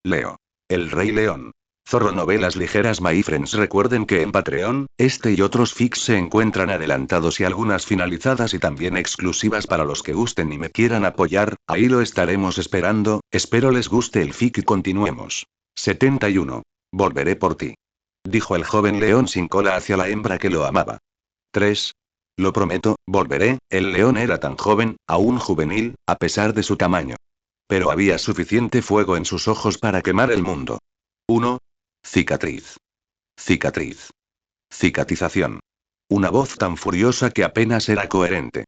Leo. El Rey León. Zorro Novelas Ligeras. My friends, recuerden que en Patreon, este y otros fics se encuentran adelantados y algunas finalizadas y también exclusivas para los que gusten y me quieran apoyar, ahí lo estaremos esperando, espero les guste el fic y continuemos. 71. Volveré por ti. Dijo el joven león sin cola hacia la hembra que lo amaba. 3. Lo prometo, volveré. El león era tan joven, aún juvenil, a pesar de su tamaño. Pero había suficiente fuego en sus ojos para quemar el mundo. 1. Cicatriz. Cicatriz. Cicatización. Una voz tan furiosa que apenas era coherente.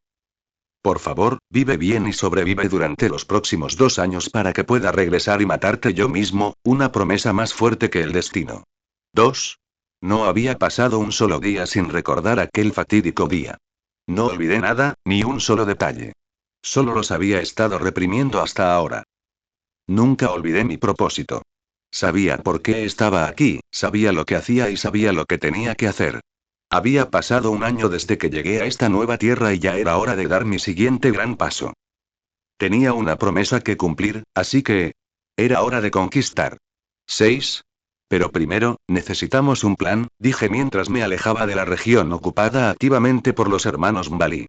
Por favor, vive bien y sobrevive durante los próximos 2 años para que pueda regresar y matarte yo mismo, una promesa más fuerte que el destino. 2. No había pasado un solo día sin recordar aquel fatídico día. No olvidé nada, ni un solo detalle. Solo los había estado reprimiendo hasta ahora. Nunca olvidé mi propósito. Sabía por qué estaba aquí, sabía lo que hacía y sabía lo que tenía que hacer. Había pasado un año desde que llegué a esta nueva tierra y ya era hora de dar mi siguiente gran paso. Tenía una promesa que cumplir, así que... era hora de conquistar. 6. Pero primero, necesitamos un plan, dije mientras me alejaba de la región ocupada activamente por los hermanos Mbali.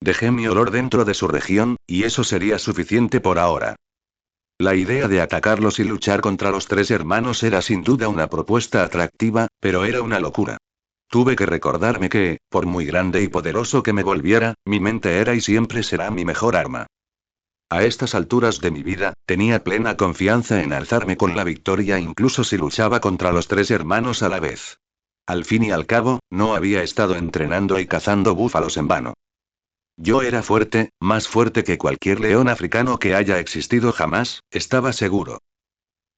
Dejé mi olor dentro de su región, y eso sería suficiente por ahora. La idea de atacarlos y luchar contra los 3 hermanos era sin duda una propuesta atractiva, pero era una locura. Tuve que recordarme que, por muy grande y poderoso que me volviera, mi mente era y siempre será mi mejor arma. A estas alturas de mi vida, tenía plena confianza en alzarme con la victoria incluso si luchaba contra los 3 hermanos a la vez. Al fin y al cabo, no había estado entrenando y cazando búfalos en vano. Yo era fuerte, más fuerte que cualquier león africano que haya existido jamás, estaba seguro.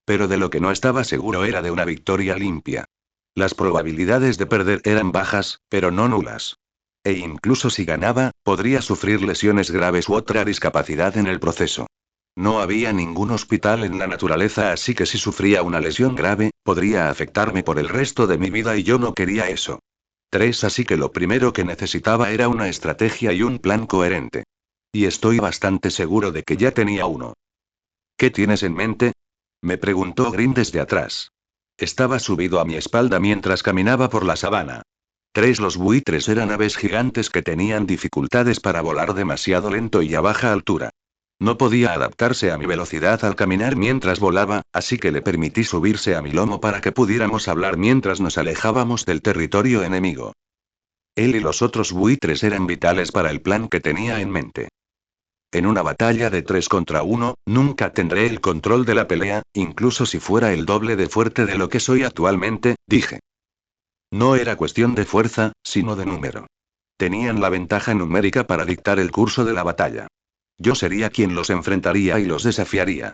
Pero de lo que no estaba seguro era de una victoria limpia. Las probabilidades de perder eran bajas, pero no nulas. E incluso si ganaba, podría sufrir lesiones graves u otra discapacidad en el proceso. No había ningún hospital en la naturaleza, así que si sufría una lesión grave, podría afectarme por el resto de mi vida y yo no quería eso. 3. Así que lo primero que necesitaba era una estrategia y un plan coherente. Y estoy bastante seguro de que ya tenía uno. ¿Qué tienes en mente? Me preguntó Green desde atrás. Estaba subido a mi espalda mientras caminaba por la sabana. 3. Los buitres eran aves gigantes que tenían dificultades para volar demasiado lento y a baja altura. No podía adaptarse a mi velocidad al caminar mientras volaba, así que le permití subirse a mi lomo para que pudiéramos hablar mientras nos alejábamos del territorio enemigo. Él y los otros buitres eran vitales para el plan que tenía en mente. En una batalla de 3 contra 1, nunca tendré el control de la pelea, incluso si fuera el doble de fuerte de lo que soy actualmente, dije. No era cuestión de fuerza, sino de número. Tenían la ventaja numérica para dictar el curso de la batalla. Yo sería quien los enfrentaría y los desafiaría.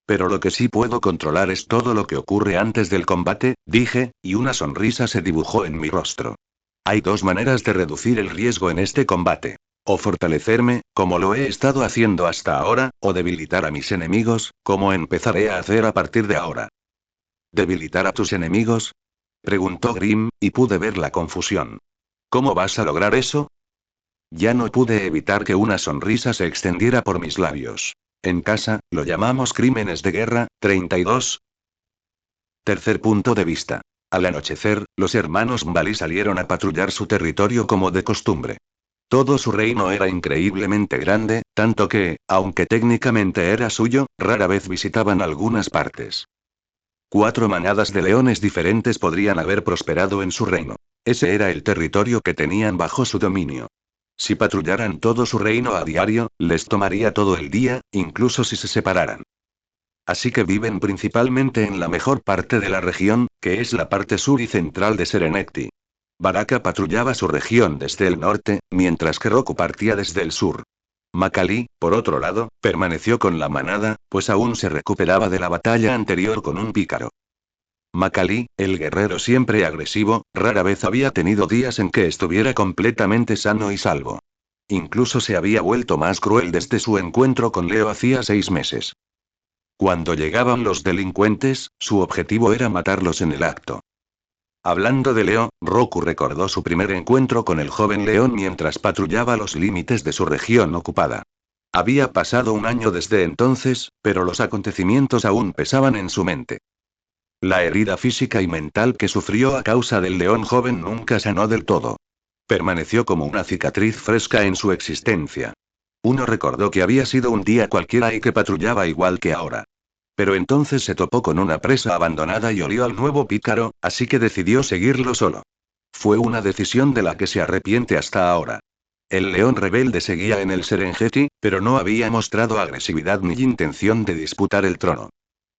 Pero lo que sí puedo controlar es todo lo que ocurre antes del combate, dije, y una sonrisa se dibujó en mi rostro. Hay 2 maneras de reducir el riesgo en este combate. O fortalecerme, como lo he estado haciendo hasta ahora, o debilitar a mis enemigos, como empezaré a hacer a partir de ahora. ¿Debilitar a tus enemigos? Preguntó Grimm, y pude ver la confusión. ¿Cómo vas a lograr eso? Ya no pude evitar que una sonrisa se extendiera por mis labios. En casa, lo llamamos crímenes de guerra. 32. Tercer punto de vista. Al anochecer, los hermanos Mbali salieron a patrullar su territorio como de costumbre. Todo su reino era increíblemente grande, tanto que, aunque técnicamente era suyo, rara vez visitaban algunas partes. 4 manadas de leones diferentes podrían haber prosperado en su reino. Ese era el territorio que tenían bajo su dominio. Si patrullaran todo su reino a diario, les tomaría todo el día, incluso si se separaran. Así que viven principalmente en la mejor parte de la región, que es la parte sur y central de Serenity. Baraka patrullaba su región desde el norte, mientras que Roku partía desde el sur. Makali, por otro lado, permaneció con la manada, pues aún se recuperaba de la batalla anterior con un pícaro. Makali, el guerrero siempre agresivo, rara vez había tenido días en que estuviera completamente sano y salvo. Incluso se había vuelto más cruel desde su encuentro con Leo hacía 6 meses. Cuando llegaban los delincuentes, su objetivo era matarlos en el acto. Hablando de Leo, Roku recordó su primer encuentro con el joven león mientras patrullaba los límites de su región ocupada. Había pasado un año desde entonces, pero los acontecimientos aún pesaban en su mente. La herida física y mental que sufrió a causa del león joven nunca sanó del todo. Permaneció como una cicatriz fresca en su existencia. Uno recordó que había sido un día cualquiera y que patrullaba igual que ahora. Pero entonces se topó con una presa abandonada y olió al nuevo pícaro, así que decidió seguirlo solo. Fue una decisión de la que se arrepiente hasta ahora. El león rebelde seguía en el Serengeti, pero no había mostrado agresividad ni intención de disputar el trono.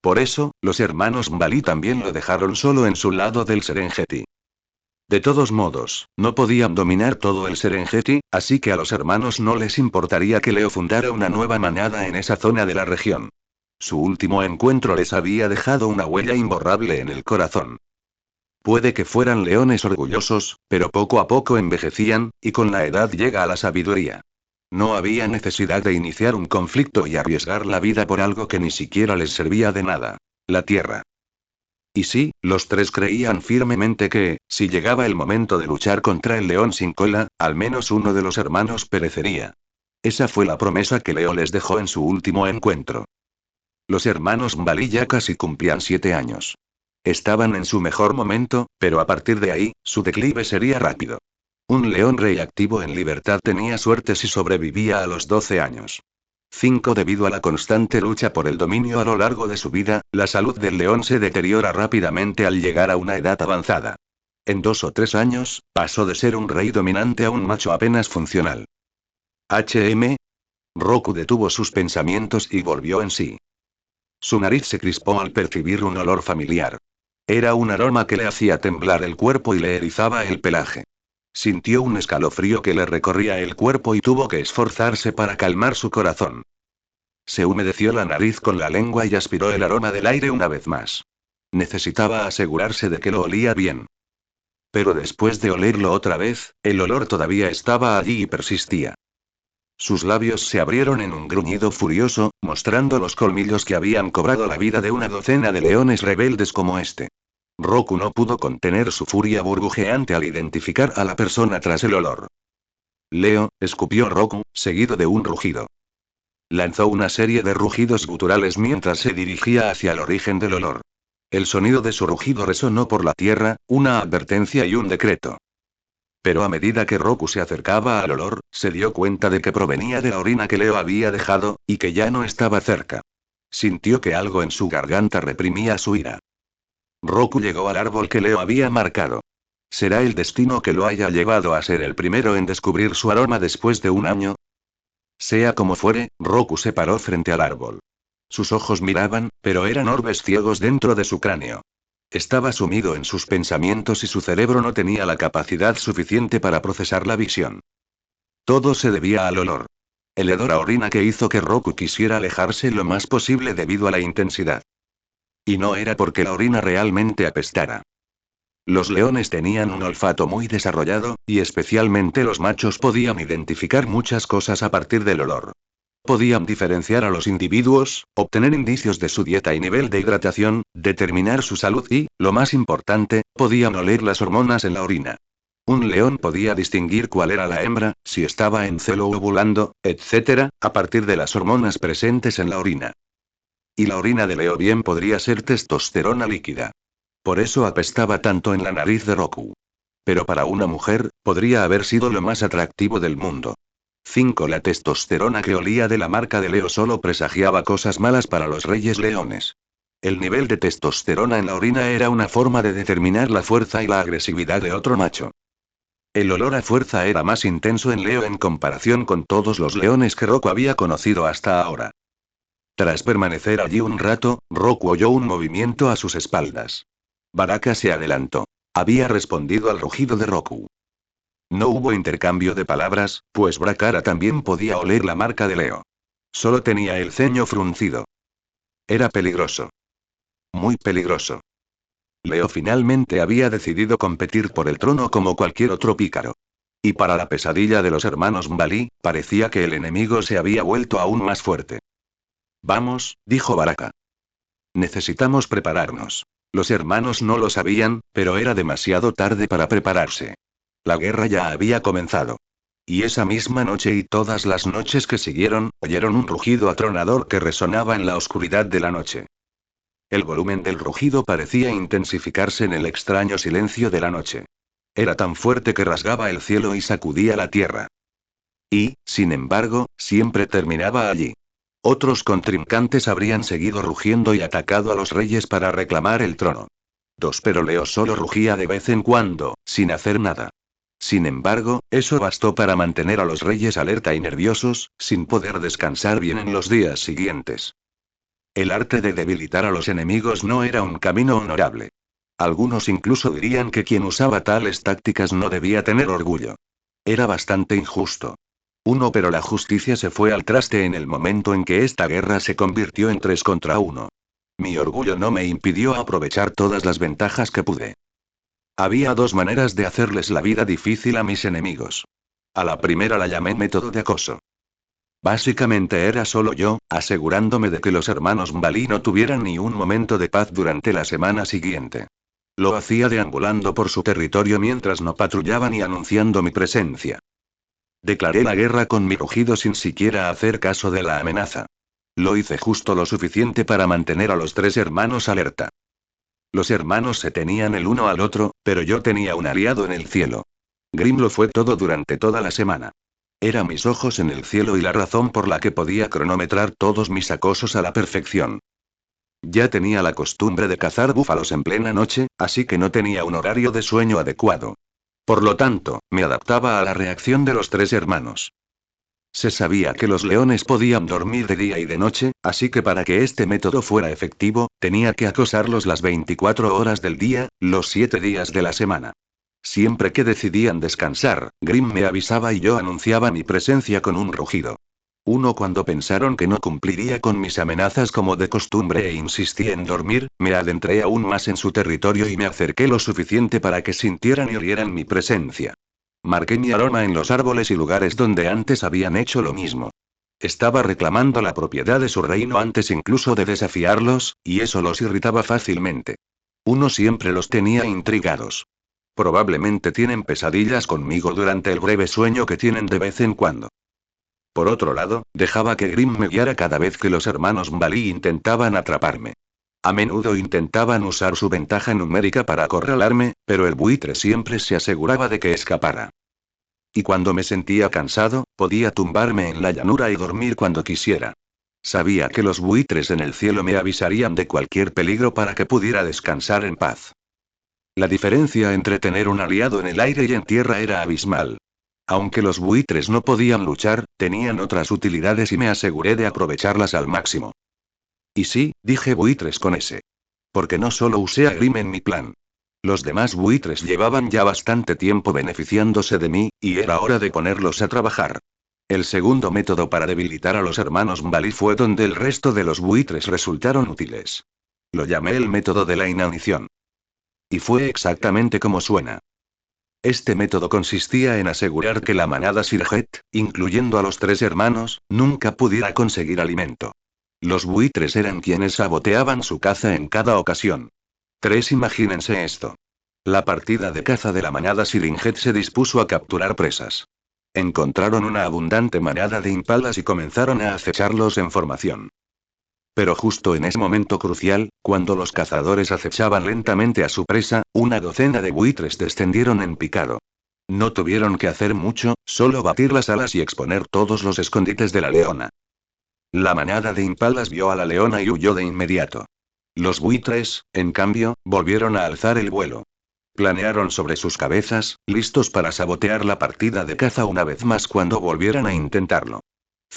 Por eso, los hermanos Mbali también lo dejaron solo en su lado del Serengeti. De todos modos, no podían dominar todo el Serengeti, así que a los hermanos no les importaría que Leo fundara una nueva manada en esa zona de la región. Su último encuentro les había dejado una huella imborrable en el corazón. Puede que fueran leones orgullosos, pero poco a poco envejecían, y con la edad llega a la sabiduría. No había necesidad de iniciar un conflicto y arriesgar la vida por algo que ni siquiera les servía de nada. La tierra. Y sí, los tres creían firmemente que, si llegaba el momento de luchar contra el león sin cola, al menos uno de los hermanos perecería. Esa fue la promesa que Leo les dejó en su último encuentro. Los hermanos Mbali ya casi cumplían 7 años. Estaban en su mejor momento, pero a partir de ahí, su declive sería rápido. Un león rey activo en libertad tenía suerte si sobrevivía a los 12 años. 5. Debido a la constante lucha por el dominio a lo largo de su vida, la salud del león se deteriora rápidamente al llegar a una edad avanzada. En 2 o 3 años, pasó de ser un rey dominante a un macho apenas funcional. Roku detuvo sus pensamientos y volvió en sí. Su nariz se crispó al percibir un olor familiar. Era un aroma que le hacía temblar el cuerpo y le erizaba el pelaje. Sintió un escalofrío que le recorría el cuerpo y tuvo que esforzarse para calmar su corazón. Se humedeció la nariz con la lengua y aspiró el aroma del aire una vez más. Necesitaba asegurarse de que lo olía bien. Pero después de olerlo otra vez, el olor todavía estaba allí y persistía. Sus labios se abrieron en un gruñido furioso, mostrando los colmillos que habían cobrado la vida de una docena de leones rebeldes como este. Roku no pudo contener su furia burbujeante al identificar a la persona tras el olor. Leo, escupió Roku, seguido de un rugido. Lanzó una serie de rugidos guturales mientras se dirigía hacia el origen del olor. El sonido de su rugido resonó por la tierra, una advertencia y un decreto. Pero a medida que Roku se acercaba al olor, se dio cuenta de que provenía de la orina que Leo había dejado, y que ya no estaba cerca. Sintió que algo en su garganta reprimía su ira. Roku llegó al árbol que Leo había marcado. ¿Será el destino que lo haya llevado a ser el primero en descubrir su aroma después de un año? Sea como fuere, Roku se paró frente al árbol. Sus ojos miraban, pero eran orbes ciegos dentro de su cráneo. Estaba sumido en sus pensamientos y su cerebro no tenía la capacidad suficiente para procesar la visión. Todo se debía al olor. El hedor a orina que hizo que Roku quisiera alejarse lo más posible debido a la intensidad. Y no era porque la orina realmente apestara. Los leones tenían un olfato muy desarrollado, y especialmente los machos podían identificar muchas cosas a partir del olor. Podían diferenciar a los individuos, obtener indicios de su dieta y nivel de hidratación, determinar su salud y, lo más importante, podían oler las hormonas en la orina. Un león podía distinguir cuál era la hembra, si estaba en celo o ovulando, etc., a partir de las hormonas presentes en la orina. Y la orina de Leo bien podría ser testosterona líquida. Por eso apestaba tanto en la nariz de Roku. Pero para una mujer, podría haber sido lo más atractivo del mundo. 5. La testosterona que olía de la marca de Leo solo presagiaba cosas malas para los reyes leones. El nivel de testosterona en la orina era una forma de determinar la fuerza y la agresividad de otro macho. El olor a fuerza era más intenso en Leo en comparación con todos los leones que Roku había conocido hasta ahora. Tras permanecer allí un rato, Roku oyó un movimiento a sus espaldas. Baraka se adelantó. Había respondido al rugido de Roku. No hubo intercambio de palabras, pues Brakara también podía oler la marca de Leo. Solo tenía el ceño fruncido. Era peligroso. Muy peligroso. Leo finalmente había decidido competir por el trono como cualquier otro pícaro. Y para la pesadilla de los hermanos Mbali, parecía que el enemigo se había vuelto aún más fuerte. Vamos, dijo Baraka. Necesitamos prepararnos. Los hermanos no lo sabían, pero era demasiado tarde para prepararse. La guerra ya había comenzado. Y esa misma noche y todas las noches que siguieron, oyeron un rugido atronador que resonaba en la oscuridad de la noche. El volumen del rugido parecía intensificarse en el extraño silencio de la noche. Era tan fuerte que rasgaba el cielo y sacudía la tierra. Y, sin embargo, siempre terminaba allí. Otros contrincantes habrían seguido rugiendo y atacado a los reyes para reclamar el trono. Pero Leo solo rugía de vez en cuando, sin hacer nada. Sin embargo, eso bastó para mantener a los reyes alerta y nerviosos, sin poder descansar bien en los días siguientes. El arte de debilitar a los enemigos no era un camino honorable. Algunos incluso dirían que quien usaba tales tácticas no debía tener orgullo. Era bastante injusto. Pero la justicia se fue al traste en el momento en que esta guerra se convirtió en 3 contra 1. Mi orgullo no me impidió aprovechar todas las ventajas que pude. Había 2 maneras de hacerles la vida difícil a mis enemigos. A la primera la llamé método de acoso. Básicamente era solo yo, asegurándome de que los hermanos Mbalí no tuvieran ni un momento de paz durante la semana siguiente. Lo hacía deambulando por su territorio mientras no patrullaban y anunciando mi presencia. Declaré la guerra con mi rugido sin siquiera hacer caso de la amenaza. Lo hice justo lo suficiente para mantener a los 3 hermanos alerta. Los hermanos se tenían el uno al otro, pero yo tenía un aliado en el cielo. Grim lo fue todo durante toda la semana. Era mis ojos en el cielo y la razón por la que podía cronometrar todos mis acosos a la perfección. Ya tenía la costumbre de cazar búfalos en plena noche, así que no tenía un horario de sueño adecuado. Por lo tanto, me adaptaba a la reacción de los 3 hermanos. Se sabía que los leones podían dormir de día y de noche, así que para que este método fuera efectivo, tenía que acosarlos las 24 horas del día, los 7 días de la semana. Siempre que decidían descansar, Grim me avisaba y yo anunciaba mi presencia con un rugido. Cuando pensaron que no cumpliría con mis amenazas como de costumbre e insistí en dormir, me adentré aún más en su territorio y me acerqué lo suficiente para que sintieran y olieran mi presencia. Marqué mi aroma en los árboles y lugares donde antes habían hecho lo mismo. Estaba reclamando la propiedad de su reino antes incluso de desafiarlos, y eso los irritaba fácilmente. Siempre los tenía intrigados. Probablemente tienen pesadillas conmigo durante el breve sueño que tienen de vez en cuando. Por otro lado, dejaba que Grim me guiara cada vez que los hermanos Mbalí intentaban atraparme. A menudo intentaban usar su ventaja numérica para acorralarme, pero el buitre siempre se aseguraba de que escapara. Y cuando me sentía cansado, podía tumbarme en la llanura y dormir cuando quisiera. Sabía que los buitres en el cielo me avisarían de cualquier peligro para que pudiera descansar en paz. La diferencia entre tener un aliado en el aire y en tierra era abismal. Aunque los buitres no podían luchar, tenían otras utilidades y me aseguré de aprovecharlas al máximo. Y sí, dije buitres con ese. Porque no solo usé a Grim en mi plan. Los demás buitres llevaban ya bastante tiempo beneficiándose de mí, y era hora de ponerlos a trabajar. El segundo método para debilitar a los hermanos Mbalí fue donde el resto de los buitres resultaron útiles. Lo llamé el método de la inanición. Y fue exactamente como suena. Este método consistía en asegurar que la manada Sirjet, incluyendo a los 3 hermanos, nunca pudiera conseguir alimento. Los buitres eran quienes saboteaban su caza en cada ocasión. Imagínense esto. La partida de caza de la manada Sirinjet se dispuso a capturar presas. Encontraron una abundante manada de impalas y comenzaron a acecharlos en formación. Pero justo en ese momento crucial, cuando los cazadores acechaban lentamente a su presa, una docena de buitres descendieron en picado. No tuvieron que hacer mucho, solo batir las alas y exponer todos los escondites de la leona. La manada de impalas vio a la leona y huyó de inmediato. Los buitres, en cambio, volvieron a alzar el vuelo. Planearon sobre sus cabezas, listos para sabotear la partida de caza una vez más cuando volvieran a intentarlo.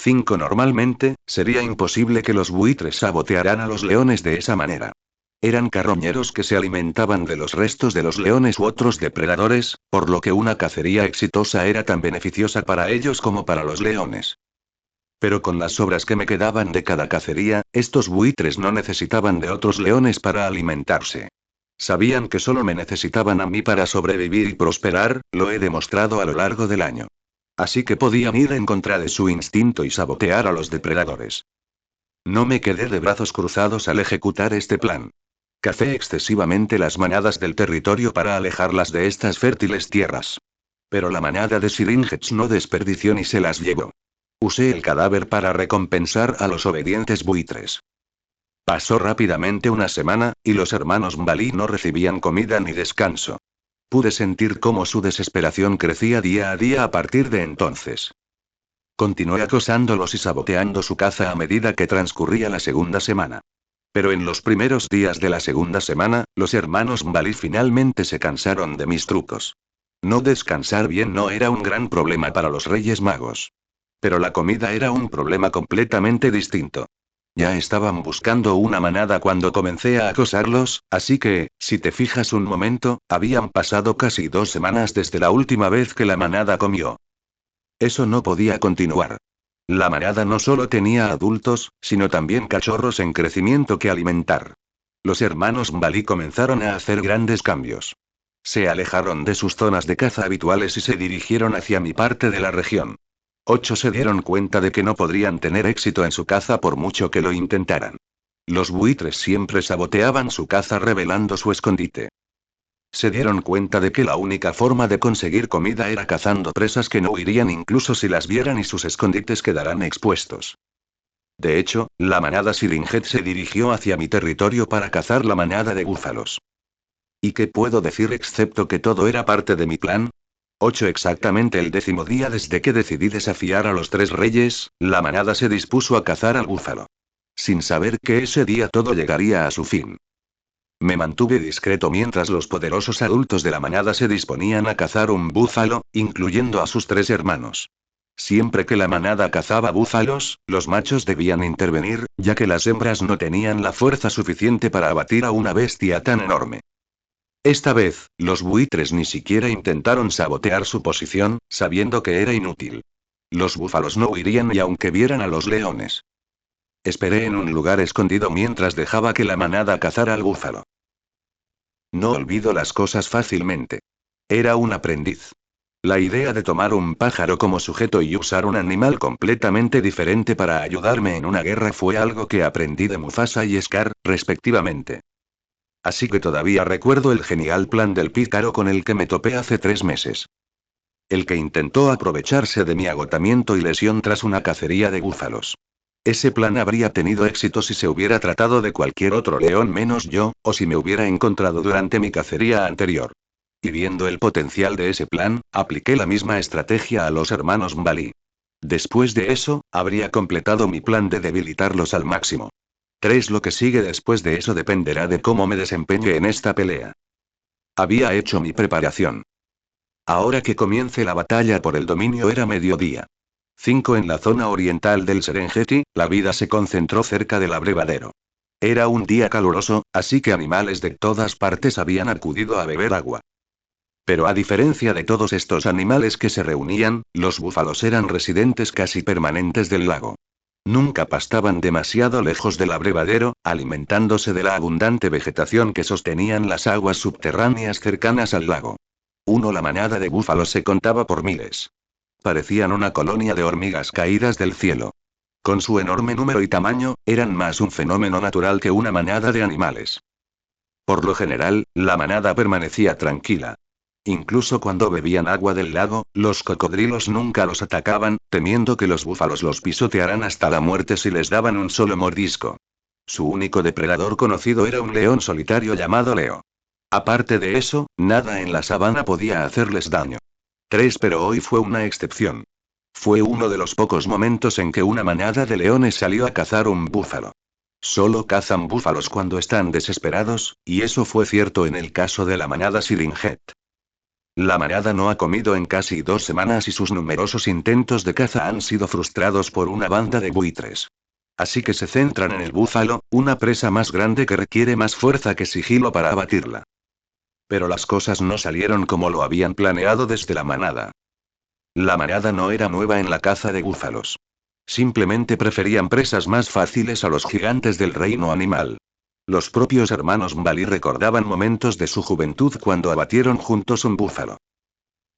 Normalmente, sería imposible que los buitres sabotearan a los leones de esa manera. Eran carroñeros que se alimentaban de los restos de los leones u otros depredadores, por lo que una cacería exitosa era tan beneficiosa para ellos como para los leones. Pero con las sobras que me quedaban de cada cacería, estos buitres no necesitaban de otros leones para alimentarse. Sabían que solo me necesitaban a mí para sobrevivir y prosperar, lo he demostrado a lo largo del año. Así que podían ir en contra de su instinto y sabotear a los depredadores. No me quedé de brazos cruzados al ejecutar este plan. Cacé excesivamente las manadas del territorio para alejarlas de estas fértiles tierras. Pero la manada de Syringettes no desperdició ni se las llevó. Usé el cadáver para recompensar a los obedientes buitres. Pasó rápidamente una semana, y los hermanos Mbalí no recibían comida ni descanso. Pude sentir cómo su desesperación crecía día a día a partir de entonces. Continué acosándolos y saboteando su caza a medida que transcurría la segunda semana. Pero en los primeros días de la segunda semana, los hermanos Mbalí finalmente se cansaron de mis trucos. No descansar bien no era un gran problema para los Reyes Magos. Pero la comida era un problema completamente distinto. Ya estaban buscando una manada cuando comencé a acosarlos, así que, si te fijas un momento, habían pasado casi 2 semanas desde la última vez que la manada comió. Eso no podía continuar. La manada no solo tenía adultos, sino también cachorros en crecimiento que alimentar. Los hermanos Mbalí comenzaron a hacer grandes cambios. Se alejaron de sus zonas de caza habituales y se dirigieron hacia mi parte de la región. 8 se dieron cuenta de que no podrían tener éxito en su caza por mucho que lo intentaran. Los buitres siempre saboteaban su caza revelando su escondite. Se dieron cuenta de que la única forma de conseguir comida era cazando presas que no huirían incluso si las vieran y sus escondites quedarán expuestos. De hecho, la manada Syringet se dirigió hacia mi territorio para cazar la manada de búfalos. ¿Y qué puedo decir excepto que todo era parte de mi plan? 8 exactamente el 10º día desde que decidí desafiar a los 3 reyes, la manada se dispuso a cazar al búfalo. Sin saber que ese día todo llegaría a su fin. Me mantuve discreto mientras los poderosos adultos de la manada se disponían a cazar un búfalo, incluyendo a sus 3 hermanos. Siempre que la manada cazaba búfalos, los machos debían intervenir, ya que las hembras no tenían la fuerza suficiente para abatir a una bestia tan enorme. Esta vez, los buitres ni siquiera intentaron sabotear su posición, sabiendo que era inútil. Los búfalos no huirían y aunque vieran a los leones. Esperé en un lugar escondido mientras dejaba que la manada cazara al búfalo. No olvido las cosas fácilmente. Era un aprendiz. La idea de tomar un pájaro como sujeto y usar un animal completamente diferente para ayudarme en una guerra fue algo que aprendí de Mufasa y Scar, respectivamente. Así que todavía recuerdo el genial plan del pícaro con el que me topé hace 3 meses. El que intentó aprovecharse de mi agotamiento y lesión tras una cacería de búfalos. Ese plan habría tenido éxito si se hubiera tratado de cualquier otro león menos yo, o si me hubiera encontrado durante mi cacería anterior. Y viendo el potencial de ese plan, apliqué la misma estrategia a los hermanos Mbalí. Después de eso, habría completado mi plan de debilitarlos al máximo. Lo que sigue después de eso dependerá de cómo me desempeñe en esta pelea. Había hecho mi preparación. Ahora que comience la batalla por el dominio era mediodía. 5 en la zona oriental del Serengeti, la vida se concentró cerca del abrevadero. Era un día caluroso, así que animales de todas partes habían acudido a beber agua. Pero a diferencia de todos estos animales que se reunían, los búfalos eran residentes casi permanentes del lago. Nunca pastaban demasiado lejos del abrevadero, alimentándose de la abundante vegetación que sostenían las aguas subterráneas cercanas al lago. La manada de búfalos se contaba por miles. Parecían una colonia de hormigas caídas del cielo. Con su enorme número y tamaño, eran más un fenómeno natural que una manada de animales. Por lo general, la manada permanecía tranquila. Incluso cuando bebían agua del lago, los cocodrilos nunca los atacaban, temiendo que los búfalos los pisotearan hasta la muerte si les daban un solo mordisco. Su único depredador conocido era un león solitario llamado Leo. Aparte de eso, nada en la sabana podía hacerles daño. Pero hoy fue una excepción. Fue uno de los pocos momentos en que una manada de leones salió a cazar un búfalo. Solo cazan búfalos cuando están desesperados, y eso fue cierto en el caso de la manada Syringet. La manada no ha comido en casi 2 semanas y sus numerosos intentos de caza han sido frustrados por una banda de buitres. Así que se centran en el búfalo, una presa más grande que requiere más fuerza que sigilo para abatirla. Pero las cosas no salieron como lo habían planeado desde la manada. La manada no era nueva en la caza de búfalos. Simplemente preferían presas más fáciles a los gigantes del reino animal. Los propios hermanos Mbalí recordaban momentos de su juventud cuando abatieron juntos un búfalo.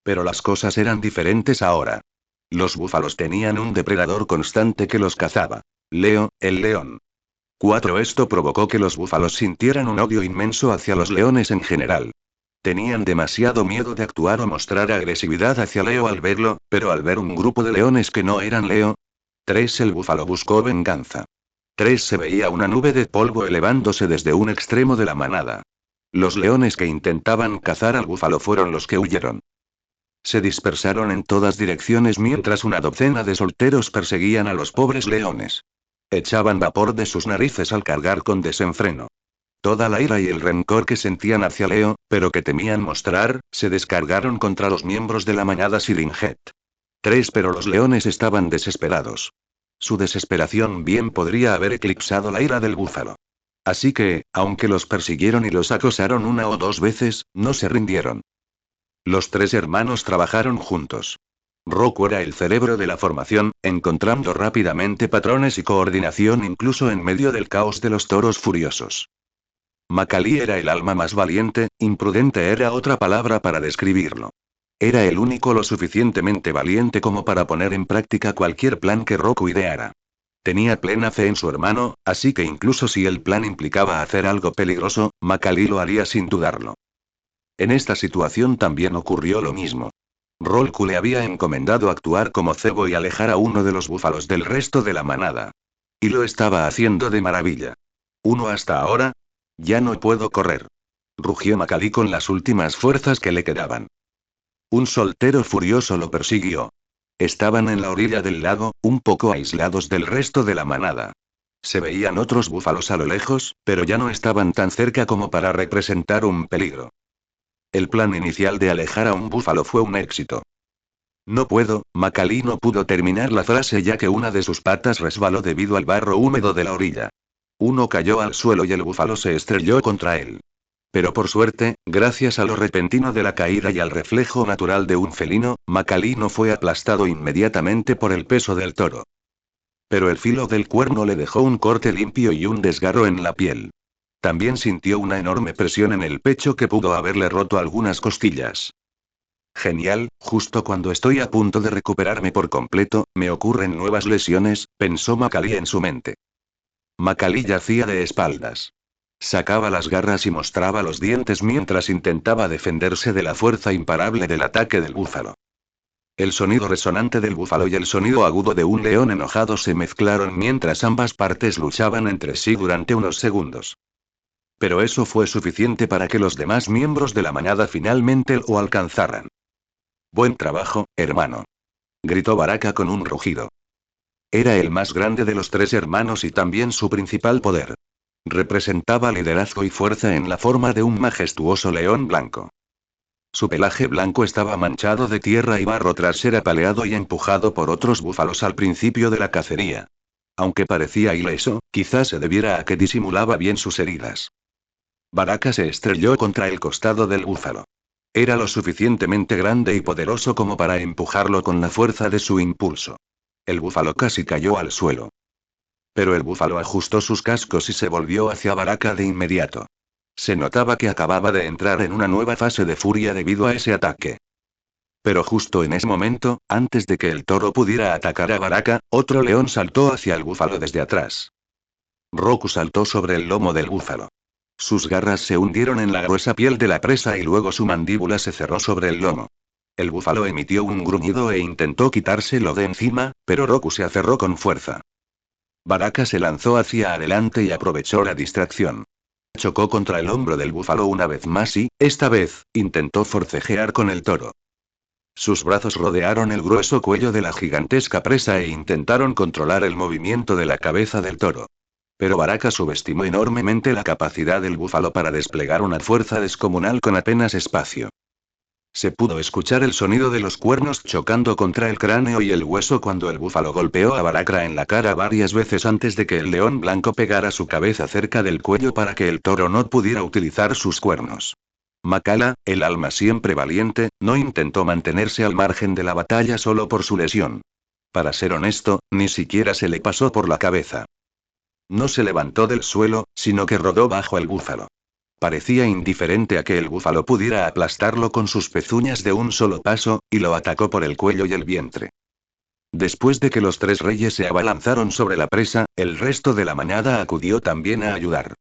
Pero las cosas eran diferentes ahora. Los búfalos tenían un depredador constante que los cazaba. Leo, el león. Esto provocó que los búfalos sintieran un odio inmenso hacia los leones en general. Tenían demasiado miedo de actuar o mostrar agresividad hacia Leo al verlo, pero al ver un grupo de leones que no eran Leo, 3 el búfalo buscó venganza. 3 se veía una nube de polvo elevándose desde un extremo de la manada. Los leones que intentaban cazar al búfalo fueron los que huyeron. Se dispersaron en todas direcciones mientras una docena de solteros perseguían a los pobres leones. Echaban vapor de sus narices al cargar con desenfreno. Toda la ira y el rencor que sentían hacia Leo, pero que temían mostrar, se descargaron contra los miembros de la manada Siringet. 3 pero los leones estaban desesperados. Su desesperación bien podría haber eclipsado la ira del búfalo. Así que, aunque los persiguieron y los acosaron una o dos veces, no se rindieron. Los 3 hermanos trabajaron juntos. Roku era el cerebro de la formación, encontrando rápidamente patrones y coordinación incluso en medio del caos de los toros furiosos. Macalí era el alma más valiente, imprudente era otra palabra para describirlo. Era el único lo suficientemente valiente como para poner en práctica cualquier plan que Roku ideara. Tenía plena fe en su hermano, así que incluso si el plan implicaba hacer algo peligroso, Macalí lo haría sin dudarlo. En esta situación también ocurrió lo mismo. Roku le había encomendado actuar como cebo y alejar a uno de los búfalos del resto de la manada. Y lo estaba haciendo de maravilla. ¿Uno hasta ahora? Ya no puedo correr. Rugió Macalí con las últimas fuerzas que le quedaban. Un soltero furioso lo persiguió. Estaban en la orilla del lago, un poco aislados del resto de la manada. Se veían otros búfalos a lo lejos, pero ya no estaban tan cerca como para representar un peligro. El plan inicial de alejar a un búfalo fue un éxito. No puedo, Macalí no pudo terminar la frase ya que una de sus patas resbaló debido al barro húmedo de la orilla. Uno cayó al suelo y el búfalo se estrelló contra él. Pero por suerte, gracias a lo repentino de la caída y al reflejo natural de un felino, Macalí no fue aplastado inmediatamente por el peso del toro. Pero el filo del cuerno le dejó un corte limpio y un desgarro en la piel. También sintió una enorme presión en el pecho que pudo haberle roto algunas costillas. Genial, justo cuando estoy a punto de recuperarme por completo, me ocurren nuevas lesiones, pensó Macalí en su mente. Macalí yacía de espaldas. Sacaba las garras y mostraba los dientes mientras intentaba defenderse de la fuerza imparable del ataque del búfalo. El sonido resonante del búfalo y el sonido agudo de un león enojado se mezclaron mientras ambas partes luchaban entre sí durante unos segundos. Pero eso fue suficiente para que los demás miembros de la manada finalmente lo alcanzaran. Buen trabajo, hermano. Gritó Baraka con un rugido. Era el más grande de los 3 hermanos y también su principal poder. Representaba liderazgo y fuerza en la forma de un majestuoso león blanco. Su pelaje blanco estaba manchado de tierra y barro tras ser apaleado y empujado por otros búfalos al principio de la cacería. Aunque parecía ileso, quizás se debiera a que disimulaba bien sus heridas. Baraka se estrelló contra el costado del búfalo. Era lo suficientemente grande y poderoso como para empujarlo con la fuerza de su impulso. El búfalo casi cayó al suelo. Pero el búfalo ajustó sus cascos y se volvió hacia Baraka de inmediato. Se notaba que acababa de entrar en una nueva fase de furia debido a ese ataque. Pero justo en ese momento, antes de que el toro pudiera atacar a Baraka, otro león saltó hacia el búfalo desde atrás. Roku saltó sobre el lomo del búfalo. Sus garras se hundieron en la gruesa piel de la presa y luego su mandíbula se cerró sobre el lomo. El búfalo emitió un gruñido e intentó quitárselo de encima, pero Roku se aferró con fuerza. Baraka se lanzó hacia adelante y aprovechó la distracción. Chocó contra el hombro del búfalo una vez más y, esta vez, intentó forcejear con el toro. Sus brazos rodearon el grueso cuello de la gigantesca presa e intentaron controlar el movimiento de la cabeza del toro. Pero Baraka subestimó enormemente la capacidad del búfalo para desplegar una fuerza descomunal con apenas espacio. Se pudo escuchar el sonido de los cuernos chocando contra el cráneo y el hueso cuando el búfalo golpeó a Baraka en la cara varias veces antes de que el león blanco pegara su cabeza cerca del cuello para que el toro no pudiera utilizar sus cuernos. Makala, el alma siempre valiente, no intentó mantenerse al margen de la batalla solo por su lesión. Para ser honesto, ni siquiera se le pasó por la cabeza. No se levantó del suelo, sino que rodó bajo el búfalo. Parecía indiferente a que el búfalo pudiera aplastarlo con sus pezuñas de un solo paso, y lo atacó por el cuello y el vientre. Después de que los 3 reyes se abalanzaron sobre la presa, el resto de la manada acudió también a ayudar.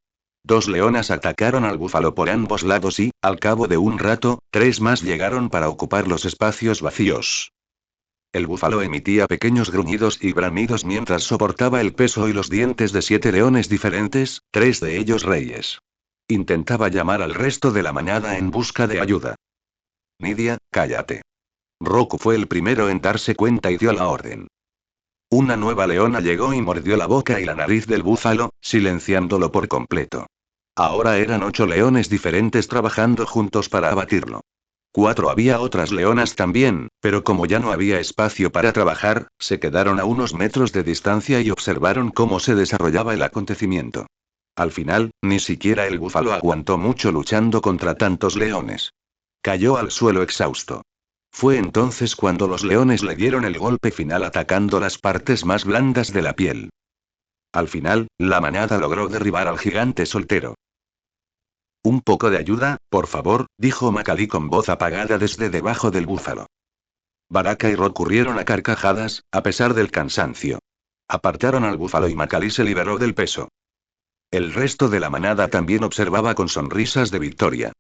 2 leonas atacaron al búfalo por ambos lados y, al cabo de un rato, 3 más llegaron para ocupar los espacios vacíos. El búfalo emitía pequeños gruñidos y bramidos mientras soportaba el peso y los dientes de 7 leones diferentes, 3 de ellos reyes. Intentaba llamar al resto de la manada en busca de ayuda. Nidia, cállate. Roku fue el primero en darse cuenta y dio la orden. Una nueva leona llegó y mordió la boca y la nariz del búfalo, silenciándolo por completo. Ahora eran 8 leones diferentes trabajando juntos para abatirlo. 4 había otras leonas también, pero como ya no había espacio para trabajar, se quedaron a unos metros de distancia y observaron cómo se desarrollaba el acontecimiento. Al final, ni siquiera el búfalo aguantó mucho luchando contra tantos leones. Cayó al suelo exhausto. Fue entonces cuando los leones le dieron el golpe final atacando las partes más blandas de la piel. Al final, la manada logró derribar al gigante soltero. Un poco de ayuda, por favor, dijo Macaulay con voz apagada desde debajo del búfalo. Baraka y Rock corrieron a carcajadas, a pesar del cansancio. Apartaron al búfalo y Macaulay se liberó del peso. El resto de la manada también observaba con sonrisas de victoria.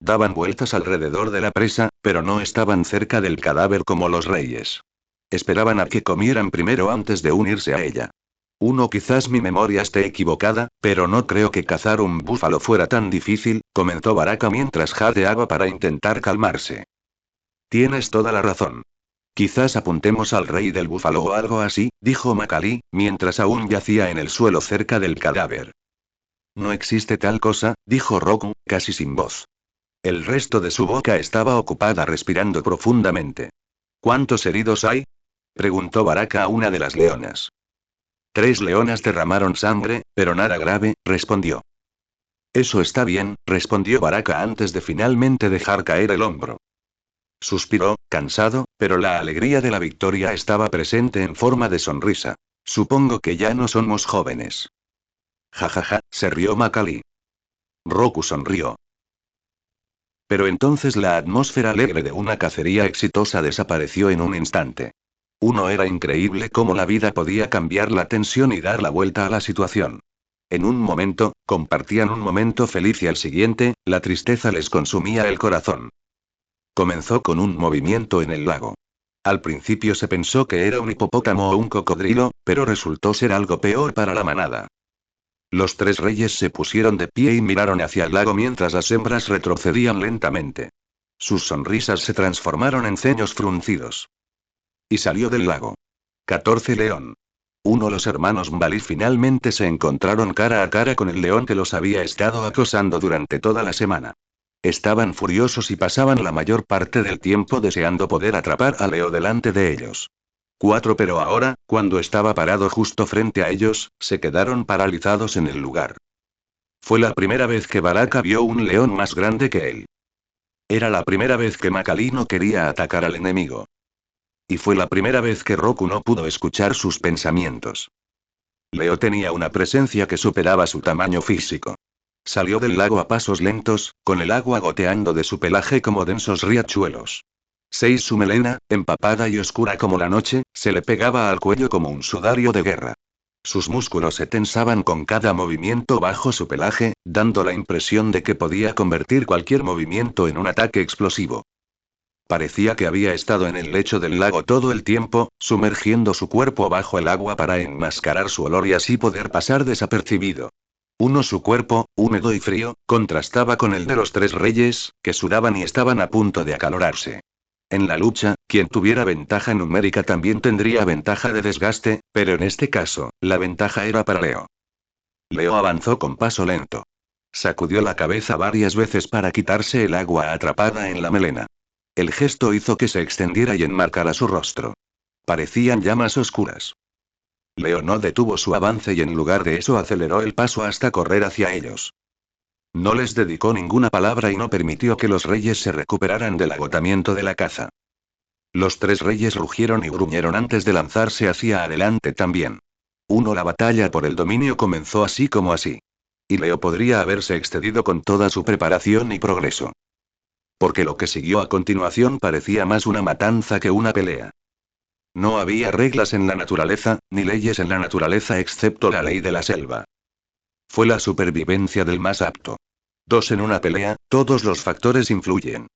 Daban vueltas alrededor de la presa, pero no estaban cerca del cadáver como los reyes. Esperaban a que comieran primero antes de unirse a ella. Quizás mi memoria esté equivocada, pero no creo que cazar un búfalo fuera tan difícil, comentó Baraka mientras jadeaba para intentar calmarse. Tienes toda la razón. Quizás apuntemos al rey del búfalo o algo así, dijo Macaulay, mientras aún yacía en el suelo cerca del cadáver. No existe tal cosa, dijo Roku, casi sin voz. El resto de su boca estaba ocupada respirando profundamente. ¿Cuántos heridos hay? Preguntó Baraka a una de las leonas. 3 leonas derramaron sangre, pero nada grave, respondió. Eso está bien, respondió Baraka antes de finalmente dejar caer el hombro. Suspiró, cansado, pero la alegría de la victoria estaba presente en forma de sonrisa. Supongo que ya no somos jóvenes. Jajaja, se rió Macaulay. Roku sonrió. Pero entonces la atmósfera alegre de una cacería exitosa desapareció en un instante. Era increíble cómo la vida podía cambiar la tensión y dar la vuelta a la situación. En un momento, compartían un momento feliz y al siguiente, la tristeza les consumía el corazón. Comenzó con un movimiento en el lago. Al principio se pensó que era un hipopótamo o un cocodrilo, pero resultó ser algo peor para la manada. Los 3 reyes se pusieron de pie y miraron hacia el lago mientras las hembras retrocedían lentamente. Sus sonrisas se transformaron en ceños fruncidos. Y salió del lago. 14 león. Los hermanos Mbali finalmente se encontraron cara a cara con el león que los había estado acosando durante toda la semana. Estaban furiosos y pasaban la mayor parte del tiempo deseando poder atrapar a Leo delante de ellos. 4 pero ahora, cuando estaba parado justo frente a ellos, se quedaron paralizados en el lugar. Fue la primera vez que Baraka vio un león más grande que él. Era la primera vez que Macaulay no quería atacar al enemigo. Y fue la primera vez que Roku no pudo escuchar sus pensamientos. Leo tenía una presencia que superaba su tamaño físico. Salió del lago a pasos lentos, con el agua goteando de su pelaje como densos riachuelos. Su melena, empapada y oscura como la noche, se le pegaba al cuello como un sudario de guerra. Sus músculos se tensaban con cada movimiento bajo su pelaje, dando la impresión de que podía convertir cualquier movimiento en un ataque explosivo. Parecía que había estado en el lecho del lago todo el tiempo, sumergiendo su cuerpo bajo el agua para enmascarar su olor y así poder pasar desapercibido. Su cuerpo, húmedo y frío, contrastaba con el de los 3 reyes, que sudaban y estaban a punto de acalorarse. En la lucha, quien tuviera ventaja numérica también tendría ventaja de desgaste, pero en este caso, la ventaja era para Leo. Leo avanzó con paso lento. Sacudió la cabeza varias veces para quitarse el agua atrapada en la melena. El gesto hizo que se extendiera y enmarcara su rostro. Parecían llamas oscuras. Leo no detuvo su avance y en lugar de eso aceleró el paso hasta correr hacia ellos. No les dedicó ninguna palabra y no permitió que los reyes se recuperaran del agotamiento de la caza. Los 3 reyes rugieron y gruñeron antes de lanzarse hacia adelante también. La batalla por el dominio comenzó así como así. Y Leo podría haberse excedido con toda su preparación y progreso. Porque lo que siguió a continuación parecía más una matanza que una pelea. No había reglas en la naturaleza, ni leyes en la naturaleza excepto la ley de la selva. Fue la supervivencia del más apto. Dos en una pelea, todos los factores influyen.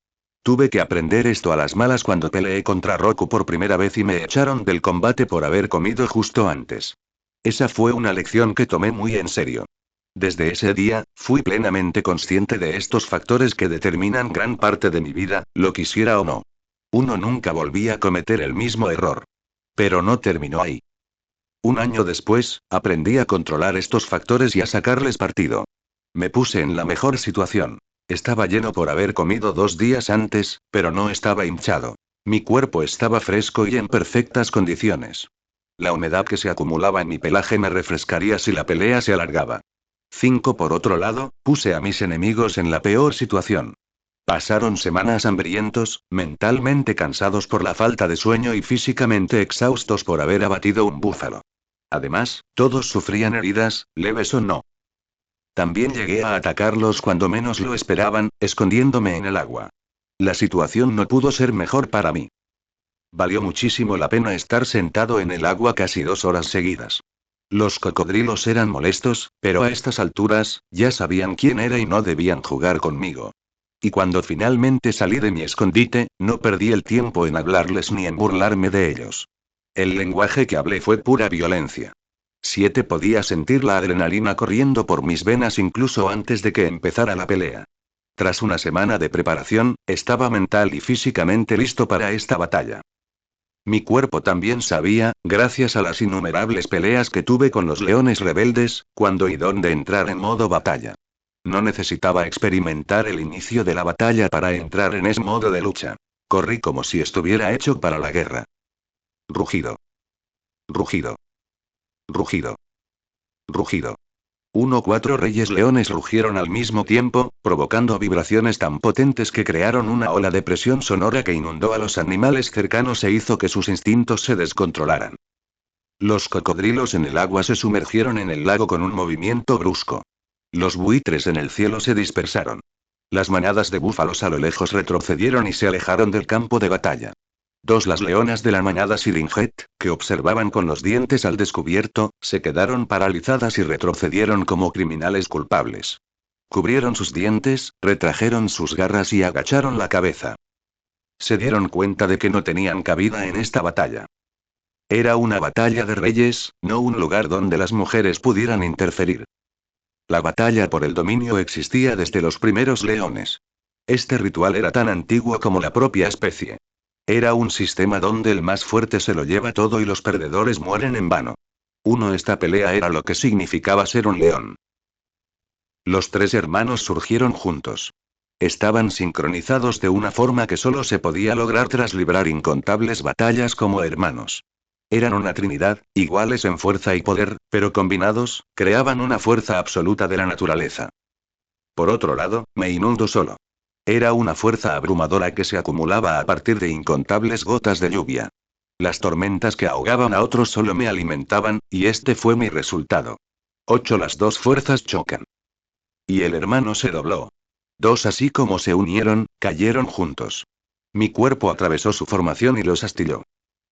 Tuve que aprender esto a las malas cuando peleé contra Roku por primera vez y me echaron del combate por haber comido justo antes. Esa fue una lección que tomé muy en serio. Desde ese día, fui plenamente consciente de estos factores que determinan gran parte de mi vida, lo quisiera o no. Uno nunca volví a cometer el mismo error. Pero no terminó ahí. Un año después, aprendí a controlar estos factores y a sacarles partido. Me puse en la mejor situación. Estaba lleno por haber comido 2 días antes, pero no estaba hinchado. Mi cuerpo estaba fresco y en perfectas condiciones. La humedad que se acumulaba en mi pelaje me refrescaría si la pelea se alargaba. 5. Por otro lado, puse a mis enemigos en la peor situación. Pasaron semanas hambrientos, mentalmente cansados por la falta de sueño y físicamente exhaustos por haber abatido un búfalo. Además, todos sufrían heridas, leves o no. También llegué a atacarlos cuando menos lo esperaban, escondiéndome en el agua. La situación no pudo ser mejor para mí. Valió muchísimo la pena estar sentado en el agua casi 2 horas seguidas. Los cocodrilos eran molestos, pero a estas alturas, ya sabían quién era y no debían jugar conmigo. Y cuando finalmente salí de mi escondite, no perdí el tiempo en hablarles ni en burlarme de ellos. El lenguaje que hablé fue pura violencia. 7. Podía sentir la adrenalina corriendo por mis venas incluso antes de que empezara la pelea. Tras una semana de preparación, estaba mental y físicamente listo para esta batalla. Mi cuerpo también sabía, gracias a las innumerables peleas que tuve con los leones rebeldes, cuándo y dónde entrar en modo batalla. No necesitaba experimentar el inicio de la batalla para entrar en ese modo de lucha. Corrí como si estuviera hecho para la guerra. Rugido. Rugido. Rugido. Rugido. 4 reyes leones rugieron al mismo tiempo, provocando vibraciones tan potentes que crearon una ola de presión sonora que inundó a los animales cercanos e hizo que sus instintos se descontrolaran. Los cocodrilos en el agua se sumergieron en el lago con un movimiento brusco. Los buitres en el cielo se dispersaron. Las manadas de búfalos a lo lejos retrocedieron y se alejaron del campo de batalla. Las leonas de la manada Siringet, que observaban con los dientes al descubierto, se quedaron paralizadas y retrocedieron como criminales culpables. Cubrieron sus dientes, retrajeron sus garras y agacharon la cabeza. Se dieron cuenta de que no tenían cabida en esta batalla. Era una batalla de reyes, no un lugar donde las mujeres pudieran interferir. La batalla por el dominio existía desde los primeros leones. Este ritual era tan antiguo como la propia especie. Era un sistema donde el más fuerte se lo lleva todo y los perdedores mueren en vano. Esta pelea era lo que significaba ser un león. Los 3 hermanos surgieron juntos. Estaban sincronizados de una forma que solo se podía lograr tras librar incontables batallas como hermanos. Eran una trinidad, iguales en fuerza y poder, pero combinados, creaban una fuerza absoluta de la naturaleza. Por otro lado, me inundo solo. Era una fuerza abrumadora que se acumulaba a partir de incontables gotas de lluvia. Las tormentas que ahogaban a otros solo me alimentaban, y este fue mi resultado. 8. Las 2 fuerzas chocan. Y el hermano se dobló. 2. Así como se unieron, cayeron juntos. Mi cuerpo atravesó su formación y los astilló.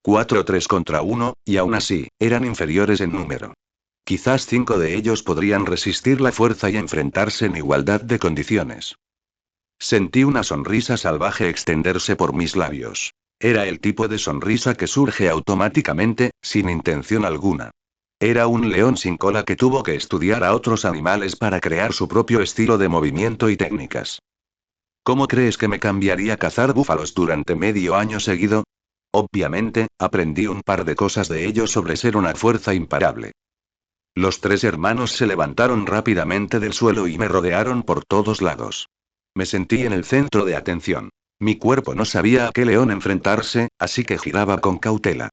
4. 3 contra 1, y aún así, eran inferiores en número. Quizás 5 de ellos podrían resistir la fuerza y enfrentarse en igualdad de condiciones. Sentí una sonrisa salvaje extenderse por mis labios. Era el tipo de sonrisa que surge automáticamente, sin intención alguna. Era un león sin cola que tuvo que estudiar a otros animales para crear su propio estilo de movimiento y técnicas. ¿Cómo crees que me cambiaría cazar búfalos durante medio año seguido? Obviamente, aprendí un par de cosas de ellos sobre ser una fuerza imparable. Los 3 hermanos se levantaron rápidamente del suelo y me rodearon por todos lados. Me sentí en el centro de atención. Mi cuerpo no sabía a qué león enfrentarse, así que giraba con cautela.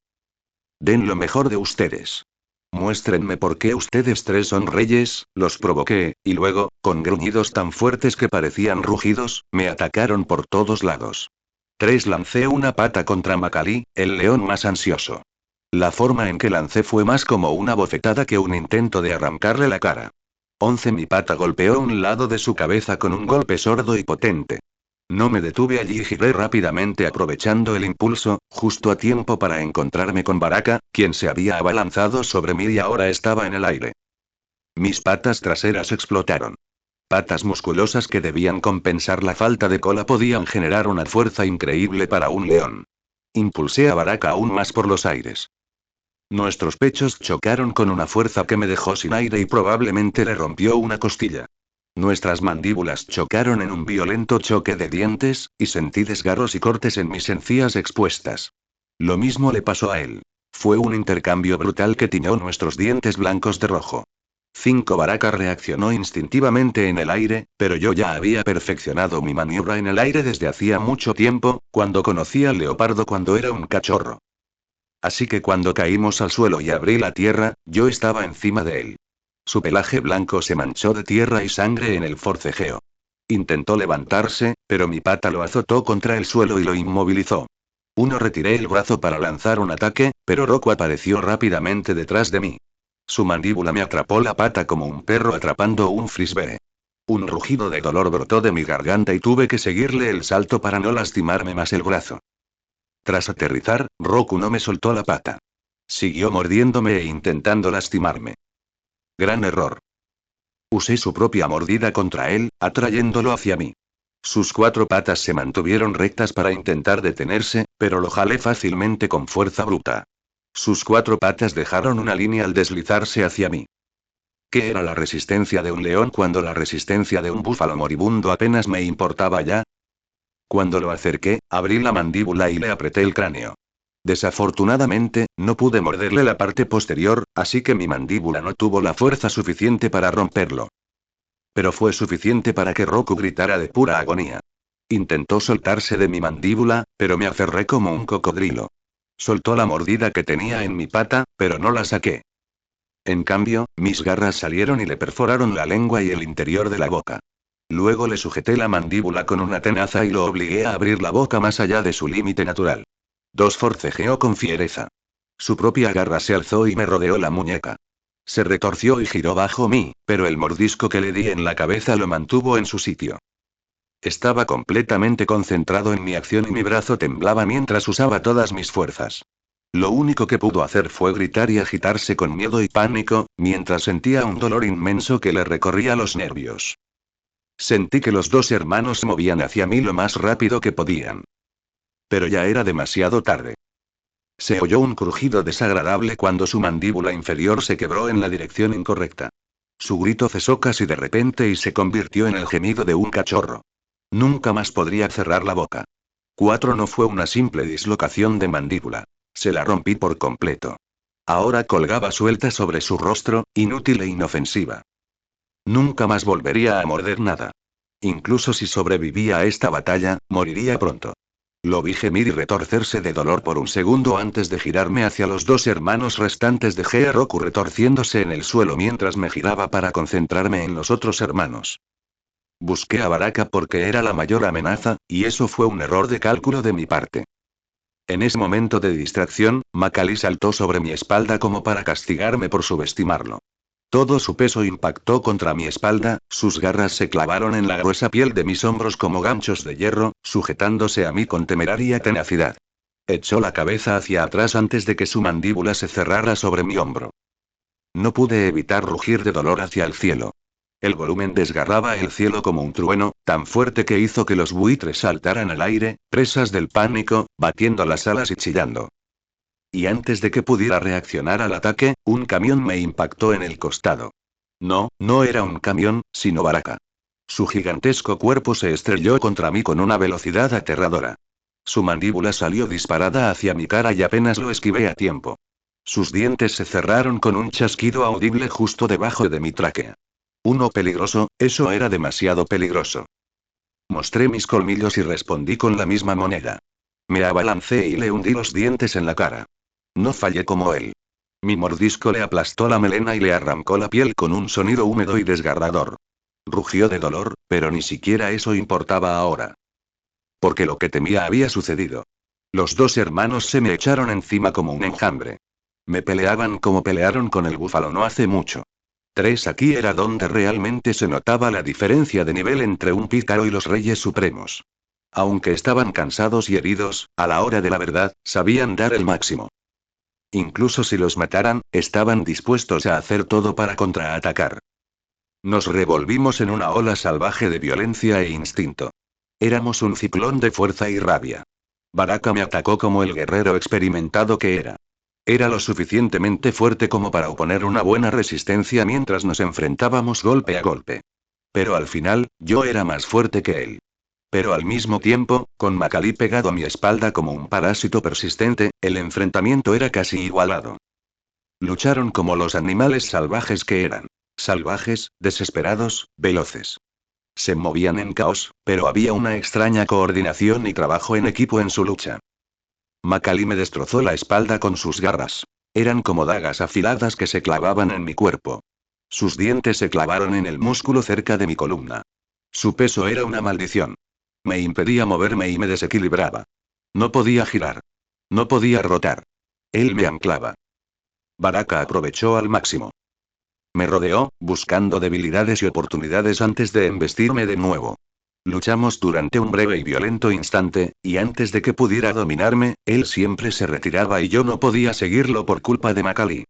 Den lo mejor de ustedes. Muéstrenme por qué ustedes 3 son reyes, los provoqué, y luego, con gruñidos tan fuertes que parecían rugidos, me atacaron por todos lados. 3. Lancé una pata contra Macalí, el león más ansioso. La forma en que lancé fue más como una bofetada que un intento de arrancarle la cara. 11. Mi pata golpeó un lado de su cabeza con un golpe sordo y potente. No me detuve allí y giré rápidamente aprovechando el impulso, justo a tiempo para encontrarme con Baraka, quien se había abalanzado sobre mí y ahora estaba en el aire. Mis patas traseras explotaron. Patas musculosas que debían compensar la falta de cola podían generar una fuerza increíble para un león. Impulsé a Baraka aún más por los aires. Nuestros pechos chocaron con una fuerza que me dejó sin aire y probablemente le rompió una costilla. Nuestras mandíbulas chocaron en un violento choque de dientes, y sentí desgarros y cortes en mis encías expuestas. Lo mismo le pasó a él. Fue un intercambio brutal que tiñó nuestros dientes blancos de rojo. 5 Baraka reaccionó instintivamente en el aire, pero yo ya había perfeccionado mi maniobra en el aire desde hacía mucho tiempo, cuando conocí al leopardo cuando era un cachorro. Así que cuando caímos al suelo y abrí la tierra, yo estaba encima de él. Su pelaje blanco se manchó de tierra y sangre en el forcejeo. Intentó levantarse, pero mi pata lo azotó contra el suelo y lo inmovilizó. Retiré el brazo para lanzar un ataque, pero Roku apareció rápidamente detrás de mí. Su mandíbula me atrapó la pata como un perro atrapando un frisbee. Un rugido de dolor brotó de mi garganta y tuve que seguirle el salto para no lastimarme más el brazo. Tras aterrizar, Roku no me soltó la pata. Siguió mordiéndome e intentando lastimarme. Gran error. Usé su propia mordida contra él, atrayéndolo hacia mí. Sus 4 patas se mantuvieron rectas para intentar detenerse, pero lo jalé fácilmente con fuerza bruta. Sus 4 patas dejaron una línea al deslizarse hacia mí. ¿Qué era la resistencia de un león cuando la resistencia de un búfalo moribundo apenas me importaba ya? Cuando lo acerqué, abrí la mandíbula y le apreté el cráneo. Desafortunadamente, no pude morderle la parte posterior, así que mi mandíbula no tuvo la fuerza suficiente para romperlo. Pero fue suficiente para que Roku gritara de pura agonía. Intentó soltarse de mi mandíbula, pero me aferré como un cocodrilo. Soltó la mordida que tenía en mi pata, pero no la saqué. En cambio, mis garras salieron y le perforaron la lengua y el interior de la boca. Luego le sujeté la mandíbula con una tenaza y lo obligué a abrir la boca más allá de su límite natural. 2 Forcejeó con fiereza. Su propia garra se alzó y me rodeó la muñeca. Se retorció y giró bajo mí, pero el mordisco que le di en la cabeza lo mantuvo en su sitio. Estaba completamente concentrado en mi acción y mi brazo temblaba mientras usaba todas mis fuerzas. Lo único que pudo hacer fue gritar y agitarse con miedo y pánico, mientras sentía un dolor inmenso que le recorría los nervios. Sentí que los 2 hermanos se movían hacia mí lo más rápido que podían. Pero ya era demasiado tarde. Se oyó un crujido desagradable cuando su mandíbula inferior se quebró en la dirección incorrecta. Su grito cesó casi de repente y se convirtió en el gemido de un cachorro. Nunca más podría cerrar la boca. 4 No fue una simple dislocación de mandíbula. Se la rompí por completo. Ahora colgaba suelta sobre su rostro, inútil e inofensiva. Nunca más volvería a morder nada. Incluso si sobrevivía a esta batalla, moriría pronto. Lo vi gemir y retorcerse de dolor por un segundo antes de girarme hacia los 2 hermanos restantes. Dejé a Roku retorciéndose en el suelo mientras me giraba para concentrarme en los otros hermanos. Busqué a Baraka porque era la mayor amenaza, y eso fue un error de cálculo de mi parte. En ese momento de distracción, Makali saltó sobre mi espalda como para castigarme por subestimarlo. Todo su peso impactó contra mi espalda, sus garras se clavaron en la gruesa piel de mis hombros como ganchos de hierro, sujetándose a mí con temeraria tenacidad. Echó la cabeza hacia atrás antes de que su mandíbula se cerrara sobre mi hombro. No pude evitar rugir de dolor hacia el cielo. El volumen desgarraba el cielo como un trueno, tan fuerte que hizo que los buitres saltaran al aire, presas del pánico, batiendo las alas y chillando. Y antes de que pudiera reaccionar al ataque, un camión me impactó en el costado. No, no era un camión, sino Baraka. Su gigantesco cuerpo se estrelló contra mí con una velocidad aterradora. Su mandíbula salió disparada hacia mi cara y apenas lo esquivé a tiempo. Sus dientes se cerraron con un chasquido audible justo debajo de mi tráquea. Peligroso, eso era demasiado peligroso. Mostré mis colmillos y respondí con la misma moneda. Me abalancé y le hundí los dientes en la cara. No fallé como él. Mi mordisco le aplastó la melena y le arrancó la piel con un sonido húmedo y desgarrador. Rugió de dolor, pero ni siquiera eso importaba ahora. Porque lo que temía había sucedido. Los 2 hermanos se me echaron encima como un enjambre. Me peleaban como pelearon con el búfalo no hace mucho. 3 Aquí era donde realmente se notaba la diferencia de nivel entre un pícaro y los reyes supremos. Aunque estaban cansados y heridos, a la hora de la verdad, sabían dar el máximo. Incluso si los mataran, estaban dispuestos a hacer todo para contraatacar. Nos revolvimos en una ola salvaje de violencia e instinto. Éramos un ciclón de fuerza y rabia. Baraka me atacó como el guerrero experimentado que era. Era lo suficientemente fuerte como para oponer una buena resistencia mientras nos enfrentábamos golpe a golpe. Pero al final, yo era más fuerte que él. Pero al mismo tiempo, con Macalí pegado a mi espalda como un parásito persistente, el enfrentamiento era casi igualado. Lucharon como los animales salvajes que eran. Salvajes, desesperados, veloces. Se movían en caos, pero había una extraña coordinación y trabajo en equipo en su lucha. Macalí me destrozó la espalda con sus garras. Eran como dagas afiladas que se clavaban en mi cuerpo. Sus dientes se clavaron en el músculo cerca de mi columna. Su peso era una maldición. Me impedía moverme y me desequilibraba. No podía girar. No podía rotar. Él me anclaba. Baraka aprovechó al máximo. Me rodeó, buscando debilidades y oportunidades antes de embestirme de nuevo. Luchamos durante un breve y violento instante, y antes de que pudiera dominarme, él siempre se retiraba y yo no podía seguirlo por culpa de Macalí.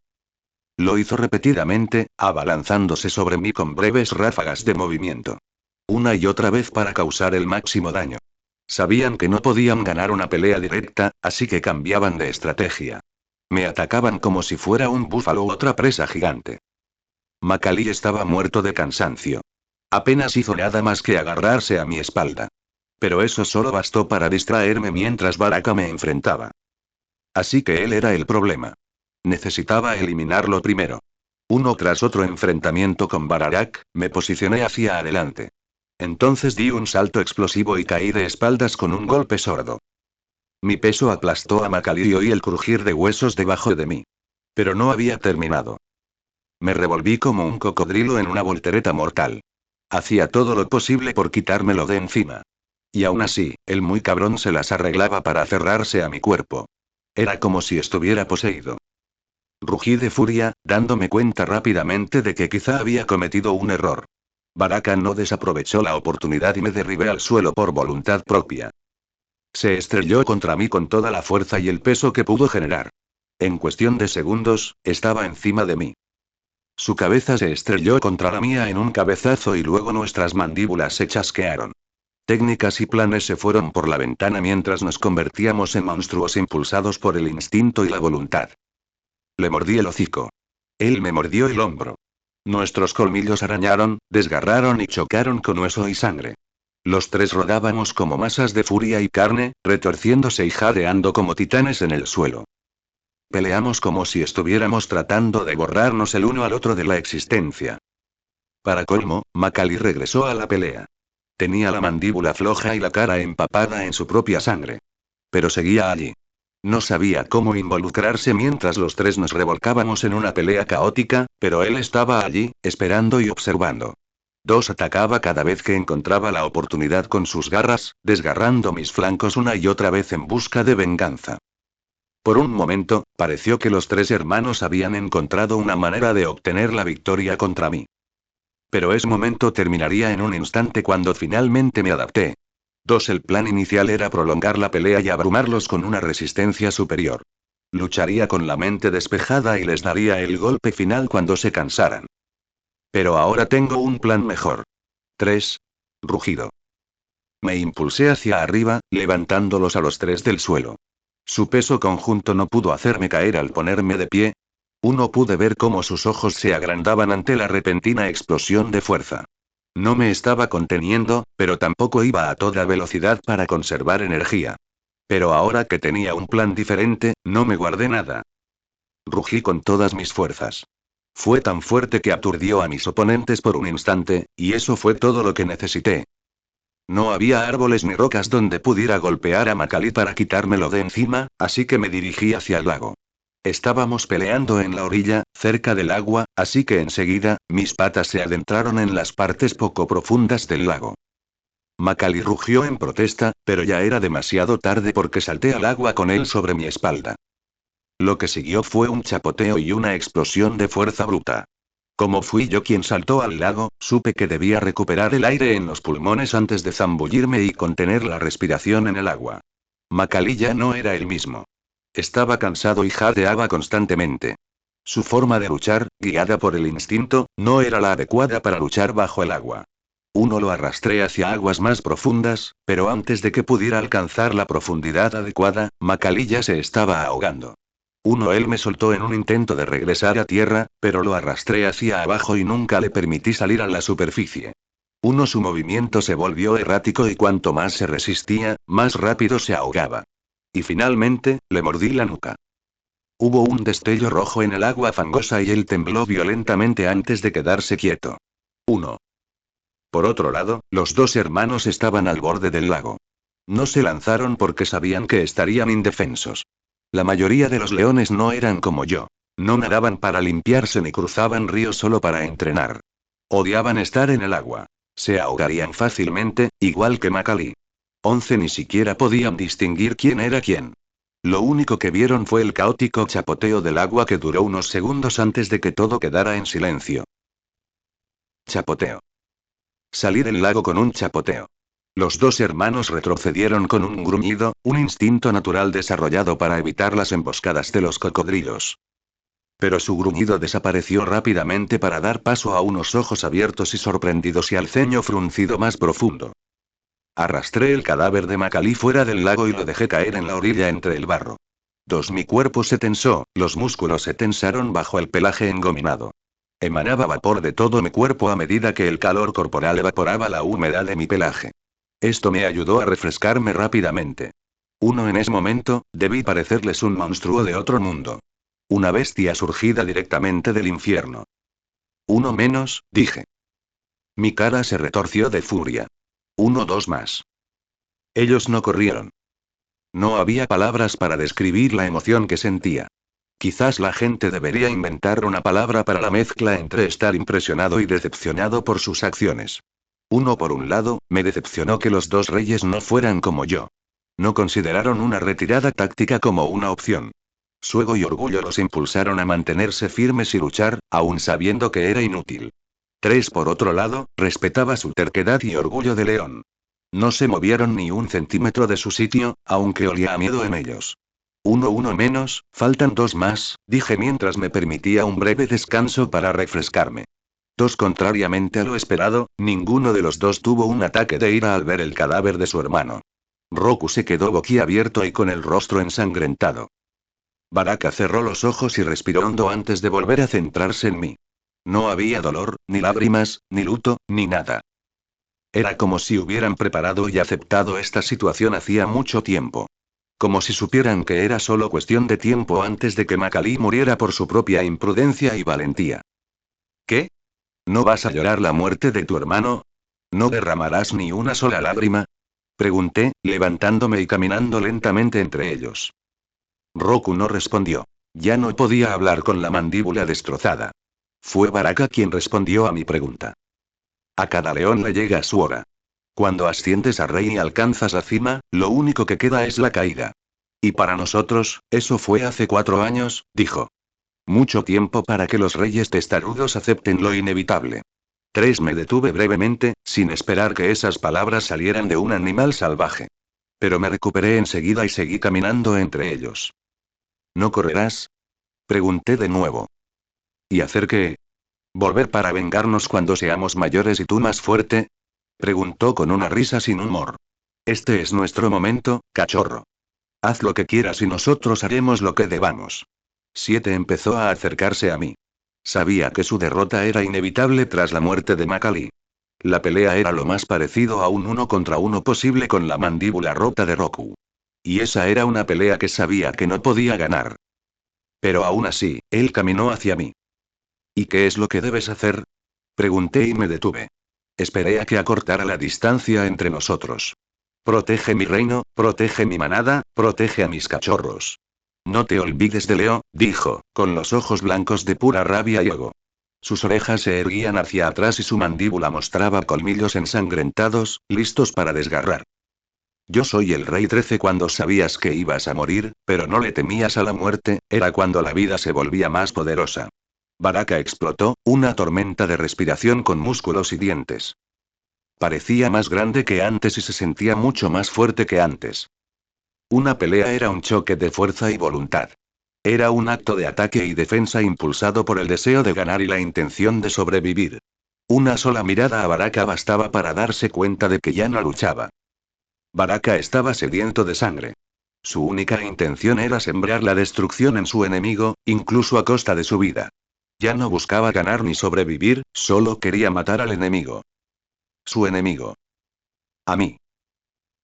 Lo hizo repetidamente, abalanzándose sobre mí con breves ráfagas de movimiento. Una y otra vez para causar el máximo daño. Sabían que no podían ganar una pelea directa, así que cambiaban de estrategia. Me atacaban como si fuera un búfalo u otra presa gigante. Macalí estaba muerto de cansancio. Apenas hizo nada más que agarrarse a mi espalda. Pero eso solo bastó para distraerme mientras Baraka me enfrentaba. Así que él era el problema. Necesitaba eliminarlo primero. Uno tras otro enfrentamiento con Bararak, me posicioné hacia adelante. Entonces di un salto explosivo y caí de espaldas con un golpe sordo. Mi peso aplastó a Macalí y oí el crujir de huesos debajo de mí. Pero no había terminado. Me revolví como un cocodrilo en una voltereta mortal. Hacía todo lo posible por quitármelo de encima. Y aún así, el muy cabrón se las arreglaba para aferrarse a mi cuerpo. Era como si estuviera poseído. Rugí de furia, dándome cuenta rápidamente de que quizá había cometido un error. Baraka no desaprovechó la oportunidad y me derribé al suelo por voluntad propia. Se estrelló contra mí con toda la fuerza y el peso que pudo generar. En cuestión de segundos, estaba encima de mí. Su cabeza se estrelló contra la mía en un cabezazo y luego nuestras mandíbulas se chasquearon. Técnicas y planes se fueron por la ventana mientras nos convertíamos en monstruos impulsados por el instinto y la voluntad. Le mordí el hocico. Él me mordió el hombro. Nuestros colmillos arañaron, desgarraron y chocaron con hueso y sangre. Los tres rodábamos como masas de furia y carne, retorciéndose y jadeando como titanes en el suelo. Peleamos como si estuviéramos tratando de borrarnos el uno al otro de la existencia. Para colmo, Macalí regresó a la pelea. Tenía la mandíbula floja y la cara empapada en su propia sangre. Pero seguía allí. No sabía cómo involucrarse mientras los tres nos revolcábamos en una pelea caótica, pero él estaba allí, esperando y observando. Dos atacaba cada vez que encontraba la oportunidad con sus garras, desgarrando mis flancos una y otra vez en busca de venganza. Por un momento, pareció que los tres hermanos habían encontrado una manera de obtener la victoria contra mí. Pero ese momento terminaría en un instante cuando finalmente me adapté. El plan inicial era prolongar la pelea y abrumarlos con una resistencia superior. Lucharía con la mente despejada y les daría el golpe final cuando se cansaran. Pero ahora tengo un plan mejor. 3. Rugido. Me impulsé hacia arriba, levantándolos a los tres del suelo. Su peso conjunto no pudo hacerme caer al ponerme de pie. Pude ver cómo sus ojos se agrandaban ante la repentina explosión de fuerza. No me estaba conteniendo, pero tampoco iba a toda velocidad para conservar energía. Pero ahora que tenía un plan diferente, no me guardé nada. Rugí con todas mis fuerzas. Fue tan fuerte que aturdió a mis oponentes por un instante, y eso fue todo lo que necesité. No había árboles ni rocas donde pudiera golpear a Macalí para quitármelo de encima, así que me dirigí hacia el lago. Estábamos peleando en la orilla, cerca del agua, así que enseguida, mis patas se adentraron en las partes poco profundas del lago. Macalí rugió en protesta, pero ya era demasiado tarde porque salté al agua con él sobre mi espalda. Lo que siguió fue un chapoteo y una explosión de fuerza bruta. Como fui yo quien saltó al lago, supe que debía recuperar el aire en los pulmones antes de zambullirme y contener la respiración en el agua. Macalí ya no era el mismo. Estaba cansado y jadeaba constantemente. Su forma de luchar, guiada por el instinto, no era la adecuada para luchar bajo el agua. Uno lo arrastré hacia aguas más profundas, pero antes de que pudiera alcanzar la profundidad adecuada, Macaulay ya se estaba ahogando. Él me soltó en un intento de regresar a tierra, pero lo arrastré hacia abajo y nunca le permití salir a la superficie. Su movimiento se volvió errático y cuanto más se resistía, más rápido se ahogaba. Y finalmente, le mordí la nuca. Hubo un destello rojo en el agua fangosa y él tembló violentamente antes de quedarse quieto. 1. Por otro lado, los dos hermanos estaban al borde del lago. No se lanzaron porque sabían que estarían indefensos. La mayoría de los leones no eran como yo. No nadaban para limpiarse ni cruzaban ríos solo para entrenar. Odiaban estar en el agua. Se ahogarían fácilmente, igual que Macaulay. 11 ni siquiera podían distinguir quién era quién. Lo único que vieron fue el caótico chapoteo del agua que duró unos segundos antes de que todo quedara en silencio. Chapoteo. Salí del lago con un chapoteo. Los dos hermanos retrocedieron con un gruñido, un instinto natural desarrollado para evitar las emboscadas de los cocodrilos. Pero su gruñido desapareció rápidamente para dar paso a unos ojos abiertos y sorprendidos y al ceño fruncido más profundo. Arrastré el cadáver de Macaulay fuera del lago y lo dejé caer en la orilla entre el barro. Mi cuerpo se tensó, los músculos se tensaron bajo el pelaje engominado. Emanaba vapor de todo mi cuerpo a medida que el calor corporal evaporaba la humedad de mi pelaje. Esto me ayudó a refrescarme rápidamente. En ese momento, debí parecerles un monstruo de otro mundo. Una bestia surgida directamente del infierno. Uno menos, dije. Mi cara se retorció de furia. Dos más. Ellos no corrieron. No había palabras para describir la emoción que sentía. Quizás la gente debería inventar una palabra para la mezcla entre estar impresionado y decepcionado por sus acciones. Por un lado, me decepcionó que los dos reyes no fueran como yo. No consideraron una retirada táctica como una opción. Su ego y orgullo los impulsaron a mantenerse firmes y luchar, aun sabiendo que era inútil. 3 Por otro lado, respetaba su terquedad y orgullo de león. No se movieron ni un centímetro de su sitio, aunque olía a miedo en ellos. Uno menos, faltan 2 más, dije mientras me permitía un breve descanso para refrescarme. Contrariamente a lo esperado, ninguno de los dos tuvo un ataque de ira al ver el cadáver de su hermano. Roku se quedó boquiabierto y con el rostro ensangrentado. Baraka cerró los ojos y respiró hondo antes de volver a centrarse en mí. No había dolor, ni lágrimas, ni luto, ni nada. Era como si hubieran preparado y aceptado esta situación hacía mucho tiempo. Como si supieran que era solo cuestión de tiempo antes de que Macaulay muriera por su propia imprudencia y valentía. ¿Qué? ¿No vas a llorar la muerte de tu hermano? ¿No derramarás ni una sola lágrima? Pregunté, levantándome y caminando lentamente entre ellos. Roku no respondió. Ya no podía hablar con la mandíbula destrozada. Fue Baraka quien respondió a mi pregunta. A cada león le llega su hora. Cuando asciendes a rey y alcanzas la cima, lo único que queda es la caída. Y para nosotros, eso fue hace 4 años, dijo. Mucho tiempo para que los reyes testarudos acepten lo inevitable. 3 Me detuve brevemente, sin esperar que esas palabras salieran de un animal salvaje. Pero me recuperé enseguida y seguí caminando entre ellos. ¿No correrás? Pregunté de nuevo. ¿Y hacer qué? ¿Volver para vengarnos cuando seamos mayores y tú más fuerte? Preguntó con una risa sin humor. Este es nuestro momento, cachorro. Haz lo que quieras y nosotros haremos lo que debamos. 7 Empezó a acercarse a mí. Sabía que su derrota era inevitable tras la muerte de Macaulay. La pelea era lo más parecido a un 1 contra 1 posible con la mandíbula rota de Roku. Y esa era una pelea que sabía que no podía ganar. Pero aún así, él caminó hacia mí. ¿Y qué es lo que debes hacer? Pregunté y me detuve. Esperé a que acortara la distancia entre nosotros. Protege mi reino, protege mi manada, protege a mis cachorros. No te olvides de Leo, dijo, con los ojos blancos de pura rabia y ego. Sus orejas se erguían hacia atrás y su mandíbula mostraba colmillos ensangrentados, listos para desgarrar. Yo soy el rey 13 cuando sabías que ibas a morir, pero no le temías a la muerte, era cuando la vida se volvía más poderosa. Baraka explotó, una tormenta de respiración con músculos y dientes. Parecía más grande que antes y se sentía mucho más fuerte que antes. Una pelea era un choque de fuerza y voluntad. Era un acto de ataque y defensa impulsado por el deseo de ganar y la intención de sobrevivir. Una sola mirada a Baraka bastaba para darse cuenta de que ya no luchaba. Baraka estaba sediento de sangre. Su única intención era sembrar la destrucción en su enemigo, incluso a costa de su vida. Ya no buscaba ganar ni sobrevivir, solo quería matar al enemigo. Su enemigo. A mí.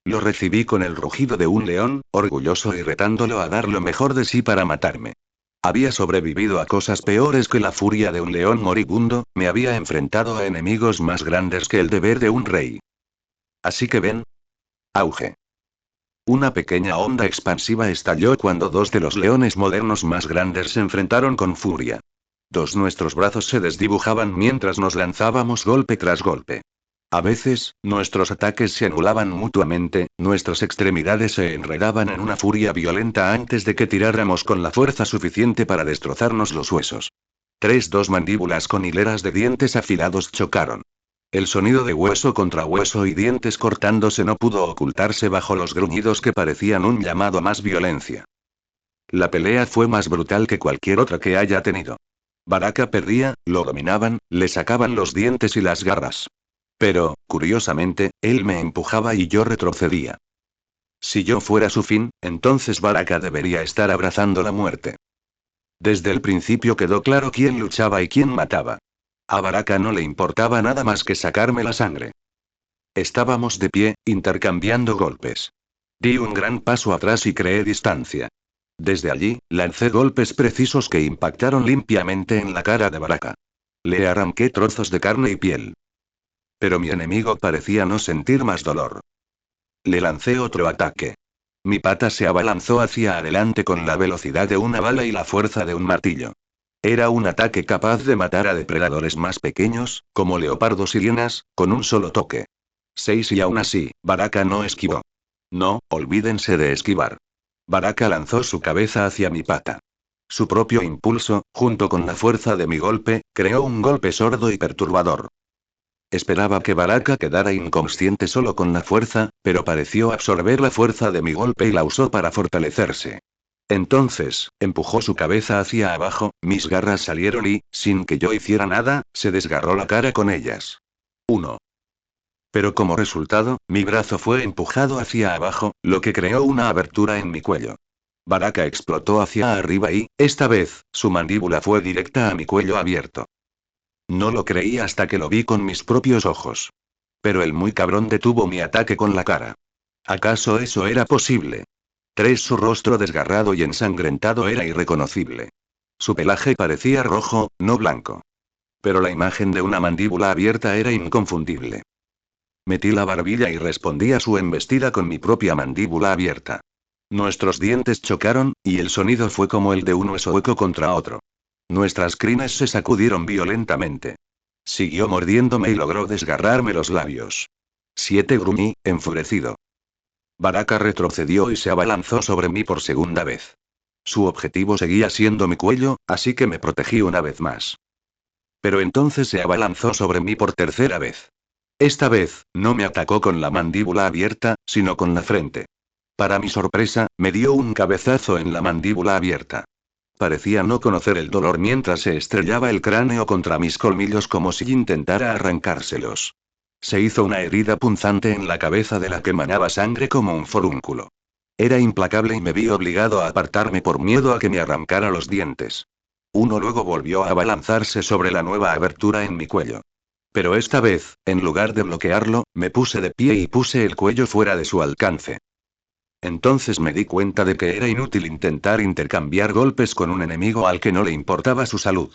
Lo recibí con el rugido de un león, orgulloso y retándolo a dar lo mejor de sí para matarme. Había sobrevivido a cosas peores que la furia de un león moribundo, me había enfrentado a enemigos más grandes que el deber de un rey. Así que ven. Auge. Una pequeña onda expansiva estalló cuando dos de los leones modernos más grandes se enfrentaron con furia. Nuestros brazos se desdibujaban mientras nos lanzábamos golpe tras golpe. A veces, nuestros ataques se anulaban mutuamente, nuestras extremidades se enredaban en una furia violenta antes de que tiráramos con la fuerza suficiente para destrozarnos los huesos. Dos mandíbulas con hileras de dientes afilados chocaron. El sonido de hueso contra hueso y dientes cortándose no pudo ocultarse bajo los gruñidos que parecían un llamado a más violencia. La pelea fue más brutal que cualquier otra que haya tenido. Baraka perdía, lo dominaban, le sacaban los dientes y las garras. Pero, curiosamente, él me empujaba y yo retrocedía. Si yo fuera su fin, entonces Baraka debería estar abrazando la muerte. Desde el principio quedó claro quién luchaba y quién mataba. A Baraka no le importaba nada más que sacarme la sangre. Estábamos de pie, intercambiando golpes. Di un gran paso atrás y creé distancia. Desde allí, lancé golpes precisos que impactaron limpiamente en la cara de Baraka. Le arranqué trozos de carne y piel. Pero mi enemigo parecía no sentir más dolor. Le lancé otro ataque. Mi pata se abalanzó hacia adelante con la velocidad de una bala y la fuerza de un martillo. Era un ataque capaz de matar a depredadores más pequeños, como leopardos y hienas, con un solo toque. 6 y aún así, Baraka no esquivó. No, olvídense de esquivar. Baraka lanzó su cabeza hacia mi pata. Su propio impulso, junto con la fuerza de mi golpe, creó un golpe sordo y perturbador. Esperaba que Baraka quedara inconsciente solo con la fuerza, pero pareció absorber la fuerza de mi golpe y la usó para fortalecerse. Entonces, empujó su cabeza hacia abajo, mis garras salieron y, sin que yo hiciera nada, se desgarró la cara con ellas. 1. Pero como resultado, mi brazo fue empujado hacia abajo, lo que creó una abertura en mi cuello. Baraka explotó hacia arriba y, esta vez, su mandíbula fue directa a mi cuello abierto. No lo creí hasta que lo vi con mis propios ojos. Pero el muy cabrón detuvo mi ataque con la cara. ¿Acaso eso era posible? Su rostro desgarrado y ensangrentado era irreconocible. Su pelaje parecía rojo, no blanco. Pero la imagen de una mandíbula abierta era inconfundible. Metí la barbilla y respondí a su embestida con mi propia mandíbula abierta. Nuestros dientes chocaron, y el sonido fue como el de un hueso hueco contra otro. Nuestras crines se sacudieron violentamente. Siguió mordiéndome y logró desgarrarme los labios. 7 gruñí, enfurecido. Baraka retrocedió y se abalanzó sobre mí por segunda vez. Su objetivo seguía siendo mi cuello, así que me protegí una vez más. Pero entonces se abalanzó sobre mí por tercera vez. Esta vez, no me atacó con la mandíbula abierta, sino con la frente. Para mi sorpresa, me dio un cabezazo en la mandíbula abierta. Parecía no conocer el dolor mientras se estrellaba el cráneo contra mis colmillos como si intentara arrancárselos. Se hizo una herida punzante en la cabeza de la que manaba sangre como un forúnculo. Era implacable y me vi obligado a apartarme por miedo a que me arrancara los dientes. Uno luego volvió a abalanzarse sobre la nueva abertura en mi cuello. Pero esta vez, en lugar de bloquearlo, me puse de pie y puse el cuello fuera de su alcance. Entonces me di cuenta de que era inútil intentar intercambiar golpes con un enemigo al que no le importaba su salud.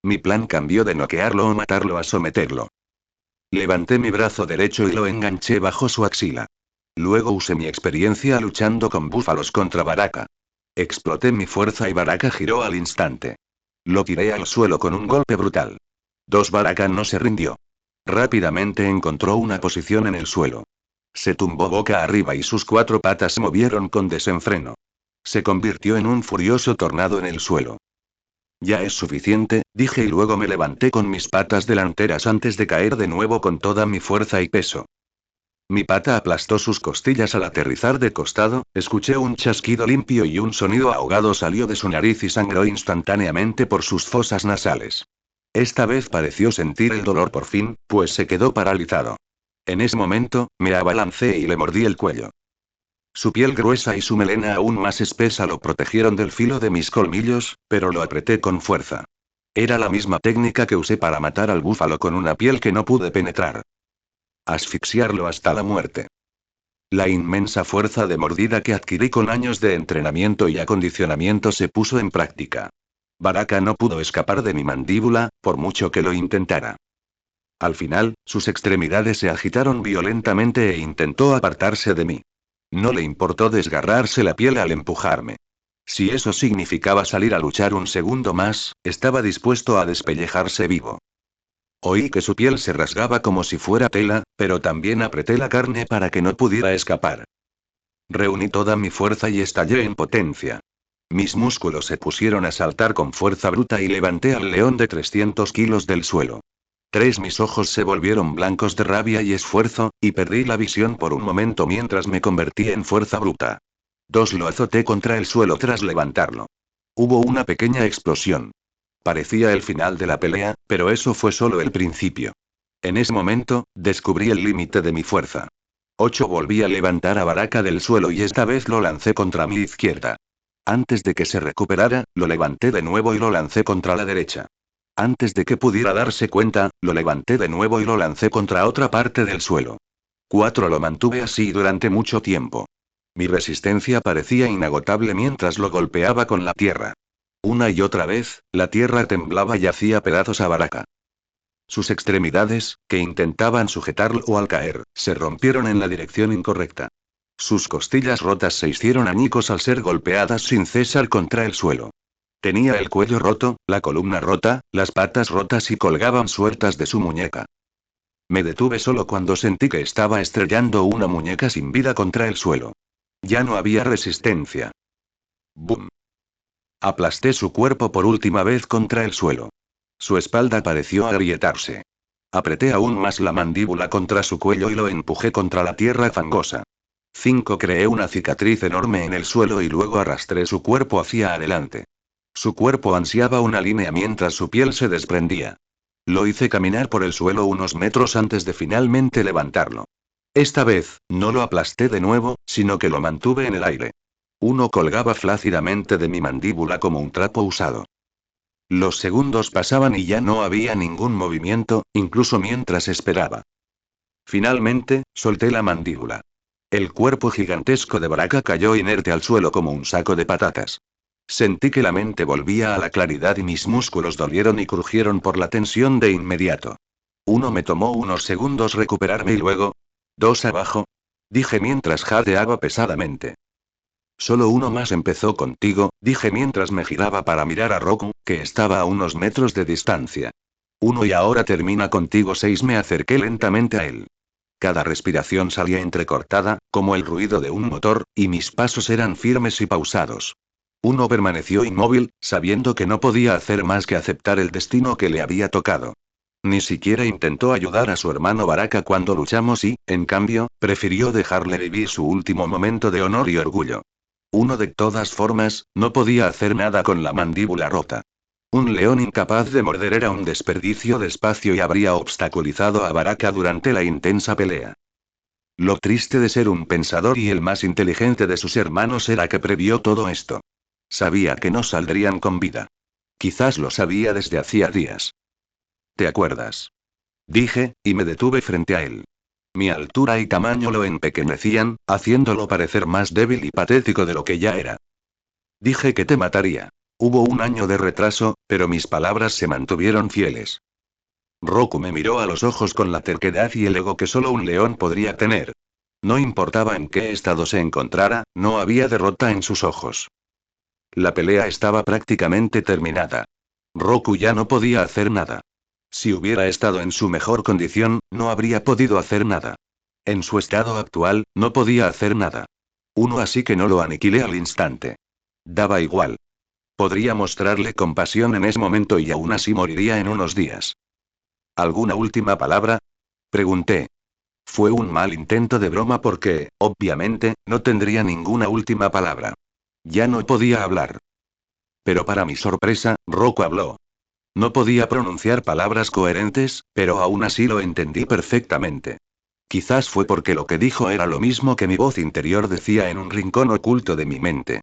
Mi plan cambió de noquearlo o matarlo a someterlo. Levanté mi brazo derecho y lo enganché bajo su axila. Luego usé mi experiencia luchando con búfalos contra Baraka. Exploté mi fuerza y Baraka giró al instante. Lo tiré al suelo con un golpe brutal. Baraka no se rindió. Rápidamente encontró una posición en el suelo. Se tumbó boca arriba y sus 4 patas se movieron con desenfreno. Se convirtió en un furioso tornado en el suelo. Ya es suficiente, dije y luego me levanté con mis patas delanteras antes de caer de nuevo con toda mi fuerza y peso. Mi pata aplastó sus costillas al aterrizar de costado, escuché un chasquido limpio y un sonido ahogado salió de su nariz y sangró instantáneamente por sus fosas nasales. Esta vez pareció sentir el dolor por fin, pues se quedó paralizado. En ese momento, me abalancé y le mordí el cuello. Su piel gruesa y su melena aún más espesa lo protegieron del filo de mis colmillos, pero lo apreté con fuerza. Era la misma técnica que usé para matar al búfalo con una piel que no pude penetrar. Asfixiarlo hasta la muerte. La inmensa fuerza de mordida que adquirí con años de entrenamiento y acondicionamiento se puso en práctica. Baraka no pudo escapar de mi mandíbula, por mucho que lo intentara. Al final, sus extremidades se agitaron violentamente e intentó apartarse de mí. No le importó desgarrarse la piel al empujarme. Si eso significaba salir a luchar un segundo más, estaba dispuesto a despellejarse vivo. Oí que su piel se rasgaba como si fuera tela, pero también apreté la carne para que no pudiera escapar. Reuní toda mi fuerza y estallé en potencia. Mis músculos se pusieron a saltar con fuerza bruta y levanté al león de 300 kilos del suelo. Mis ojos se volvieron blancos de rabia y esfuerzo, y perdí la visión por un momento mientras me convertí en fuerza bruta. Lo azoté contra el suelo tras levantarlo. Hubo una pequeña explosión. Parecía el final de la pelea, pero eso fue solo el principio. En ese momento, descubrí el límite de mi fuerza. Volví a levantar a Baraka del suelo y esta vez lo lancé contra mi izquierda. Antes de que se recuperara, lo levanté de nuevo y lo lancé contra la derecha. Antes de que pudiera darse cuenta, lo levanté de nuevo y lo lancé contra otra parte del suelo. Lo mantuve así durante mucho tiempo. Mi resistencia parecía inagotable mientras lo golpeaba con la tierra. Una y otra vez, la tierra temblaba y hacía pedazos a Baraka. Sus extremidades, que intentaban sujetarlo al caer, se rompieron en la dirección incorrecta. Sus costillas rotas se hicieron añicos al ser golpeadas sin cesar contra el suelo. Tenía el cuello roto, la columna rota, las patas rotas y colgaban sueltas de su muñeca. Me detuve solo cuando sentí que estaba estrellando una muñeca sin vida contra el suelo. Ya no había resistencia. ¡Bum! Aplasté su cuerpo por última vez contra el suelo. Su espalda pareció agrietarse. Apreté aún más la mandíbula contra su cuello y lo empujé contra la tierra fangosa. Creé una cicatriz enorme en el suelo y luego arrastré su cuerpo hacia adelante. Su cuerpo ansiaba una línea mientras su piel se desprendía. Lo hice caminar por el suelo unos metros antes de finalmente levantarlo. Esta vez, no lo aplasté de nuevo, sino que lo mantuve en el aire. Uno colgaba flácidamente de mi mandíbula como un trapo usado. Los segundos pasaban y ya no había ningún movimiento, incluso mientras esperaba. Finalmente, solté la mandíbula. El cuerpo gigantesco de Baraka cayó inerte al suelo como un saco de patatas. Sentí que la mente volvía a la claridad y mis músculos dolieron y crujieron por la tensión de inmediato. Me tomó unos segundos recuperarme y luego... abajo. Dije mientras jadeaba pesadamente. Solo uno más empezó contigo, dije mientras me giraba para mirar a Roku, que estaba a unos metros de distancia. Y ahora termina contigo 6. Me acerqué lentamente a él. Cada respiración salía entrecortada, como el ruido de un motor, y mis pasos eran firmes y pausados. Permaneció inmóvil, sabiendo que no podía hacer más que aceptar el destino que le había tocado. Ni siquiera intentó ayudar a su hermano Baraka cuando luchamos y, en cambio, prefirió dejarle vivir su último momento de honor y orgullo. De todas formas, no podía hacer nada con la mandíbula rota. Un león incapaz de morder era un desperdicio de espacio y habría obstaculizado a Baraka durante la intensa pelea. Lo triste de ser un pensador y el más inteligente de sus hermanos era que previó todo esto. Sabía que no saldrían con vida. Quizás lo sabía desde hacía días. ¿Te acuerdas? Dije, y me detuve frente a él. Mi altura y tamaño lo empequeñecían, haciéndolo parecer más débil y patético de lo que ya era. Dije que te mataría. Hubo un año de retraso, pero mis palabras se mantuvieron fieles. Roku me miró a los ojos con la terquedad y el ego que solo un león podría tener. No importaba en qué estado se encontrara, no había derrota en sus ojos. La pelea estaba prácticamente terminada. Roku ya no podía hacer nada. Si hubiera estado en su mejor condición, no habría podido hacer nada. En su estado actual, no podía hacer nada. Así que no lo aniquilé al instante. Daba igual. Podría mostrarle compasión en ese momento y aún así moriría en unos días. ¿Alguna última palabra? Pregunté. Fue un mal intento de broma porque, obviamente, no tendría ninguna última palabra. Ya no podía hablar. Pero para mi sorpresa, Rocco habló. No podía pronunciar palabras coherentes, pero aún así lo entendí perfectamente. Quizás fue porque lo que dijo era lo mismo que mi voz interior decía en un rincón oculto de mi mente.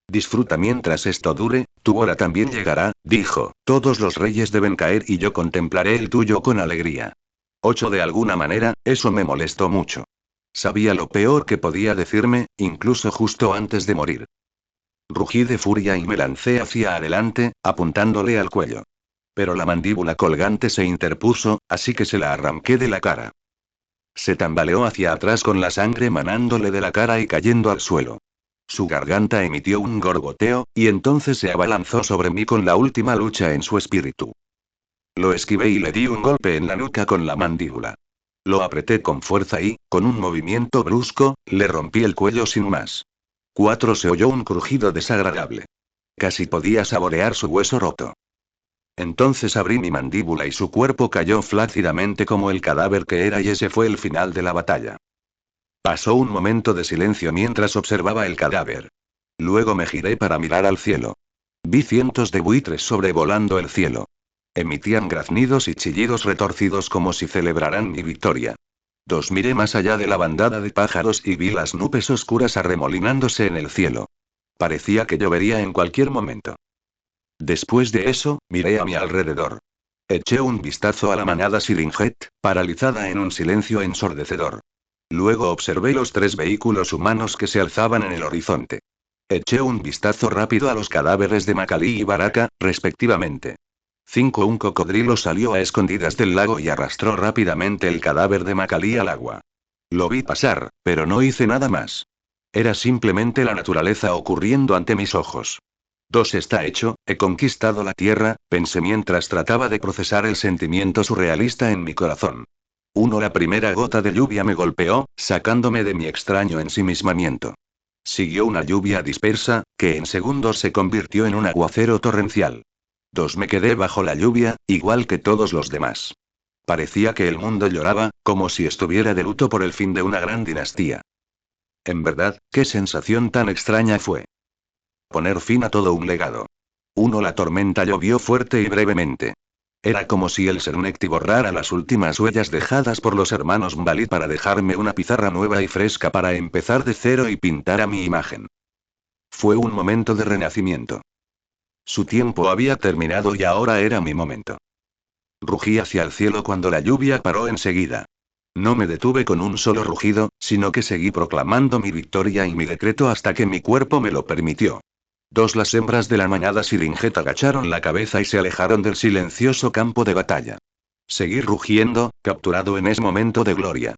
Disfruta mientras esto dure, tu hora también llegará, dijo, todos los reyes deben caer y yo contemplaré el tuyo con alegría. 8 De alguna manera, eso me molestó mucho. Sabía lo peor que podía decirme, incluso justo antes de morir. Rugí de furia y me lancé hacia adelante, apuntándole al cuello. Pero la mandíbula colgante se interpuso, así que se la arranqué de la cara. Se tambaleó hacia atrás con la sangre manándole de la cara y cayendo al suelo. Su garganta emitió un gorgoteo, y entonces se abalanzó sobre mí con la última lucha en su espíritu. Lo esquivé y le di un golpe en la nuca con la mandíbula. Lo apreté con fuerza y, con un movimiento brusco, le rompí el cuello sin más. 4 Se oyó un crujido desagradable. Casi podía saborear su hueso roto. Entonces abrí mi mandíbula y su cuerpo cayó flácidamente como el cadáver que era y ese fue el final de la batalla. Pasó un momento de silencio mientras observaba el cadáver. Luego me giré para mirar al cielo. Vi cientos de buitres sobrevolando el cielo. Emitían graznidos y chillidos retorcidos como si celebraran mi victoria. Miré más allá de la bandada de pájaros y vi las nubes oscuras arremolinándose en el cielo. Parecía que llovería en cualquier momento. Después de eso, miré a mi alrededor. Eché un vistazo a la manada Siringet, paralizada en un silencio ensordecedor. Luego observé los 3 vehículos humanos que se alzaban en el horizonte. Eché un vistazo rápido a los cadáveres de Macalí y Baraka, respectivamente. Un cocodrilo salió a escondidas del lago y arrastró rápidamente el cadáver de Macalí al agua. Lo vi pasar, pero no hice nada más. Era simplemente la naturaleza ocurriendo ante mis ojos. Está hecho, he conquistado la tierra, pensé mientras trataba de procesar el sentimiento surrealista en mi corazón. La primera gota de lluvia me golpeó, sacándome de mi extraño ensimismamiento. Siguió una lluvia dispersa, que en segundos se convirtió en un aguacero torrencial. Me quedé bajo la lluvia, igual que todos los demás. Parecía que el mundo lloraba, como si estuviera de luto por el fin de una gran dinastía. En verdad, qué sensación tan extraña fue. Poner fin a todo un legado. La tormenta llovió fuerte y brevemente. Era como si el Serunekti borrara las últimas huellas dejadas por los hermanos Mbalid para dejarme una pizarra nueva y fresca para empezar de cero y pintar a mi imagen. Fue un momento de renacimiento. Su tiempo había terminado y ahora era mi momento. Rugí hacia el cielo cuando la lluvia paró enseguida. No me detuve con un solo rugido, sino que seguí proclamando mi victoria y mi decreto hasta que mi cuerpo me lo permitió. Las hembras de la manada Siringet agacharon la cabeza y se alejaron del silencioso campo de batalla. Seguí rugiendo, capturado en ese momento de gloria.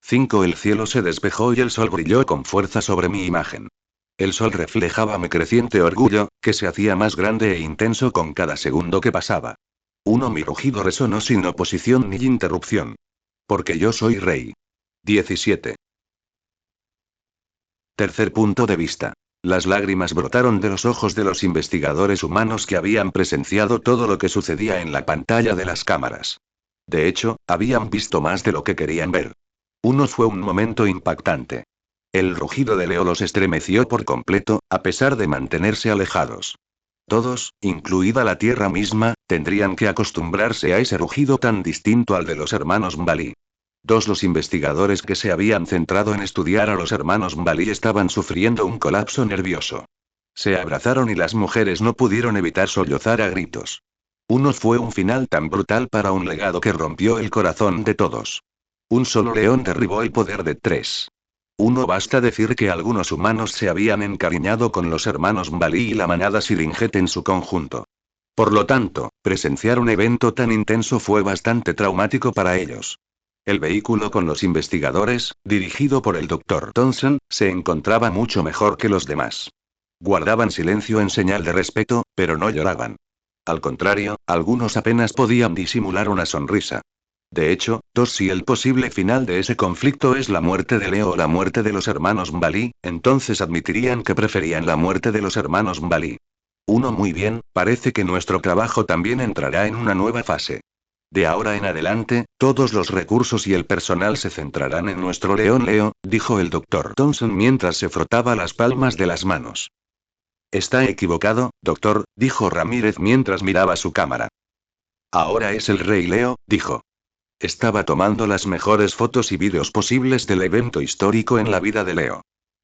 El cielo se despejó y el sol brilló con fuerza sobre mi imagen. El sol reflejaba mi creciente orgullo, que se hacía más grande e intenso con cada segundo que pasaba. Mi rugido resonó sin oposición ni interrupción. Porque yo soy rey. 17. Tercer punto de vista. Las lágrimas brotaron de los ojos de los investigadores humanos que habían presenciado todo lo que sucedía en la pantalla de las cámaras. De hecho, habían visto más de lo que querían ver. Fue un momento impactante. El rugido de Leo los estremeció por completo, a pesar de mantenerse alejados. Todos, incluida la tierra misma, tendrían que acostumbrarse a ese rugido tan distinto al de los hermanos Mbali. Los investigadores que se habían centrado en estudiar a los hermanos Mbali estaban sufriendo un colapso nervioso. Se abrazaron y las mujeres no pudieron evitar sollozar a gritos. Fue un final tan brutal para un legado que rompió el corazón de todos. Un solo león derribó el poder de 3. Basta decir que algunos humanos se habían encariñado con los hermanos Mbali y la manada Siringet en su conjunto. Por lo tanto, presenciar un evento tan intenso fue bastante traumático para ellos. El vehículo con los investigadores, dirigido por el Dr. Thompson, se encontraba mucho mejor que los demás. Guardaban silencio en señal de respeto, pero no lloraban. Al contrario, algunos apenas podían disimular una sonrisa. De hecho, si el posible final de ese conflicto es la muerte de Leo o la muerte de los hermanos Mbali, entonces admitirían que preferían la muerte de los hermanos Mbali. Muy bien, parece que nuestro trabajo también entrará en una nueva fase. De ahora en adelante, todos los recursos y el personal se centrarán en nuestro león Leo, dijo el Dr. Thompson mientras se frotaba las palmas de las manos. Está equivocado, doctor, dijo Ramírez mientras miraba su cámara. Ahora es el Rey Leo, dijo. Estaba tomando las mejores fotos y vídeos posibles del evento histórico en la vida de Leo.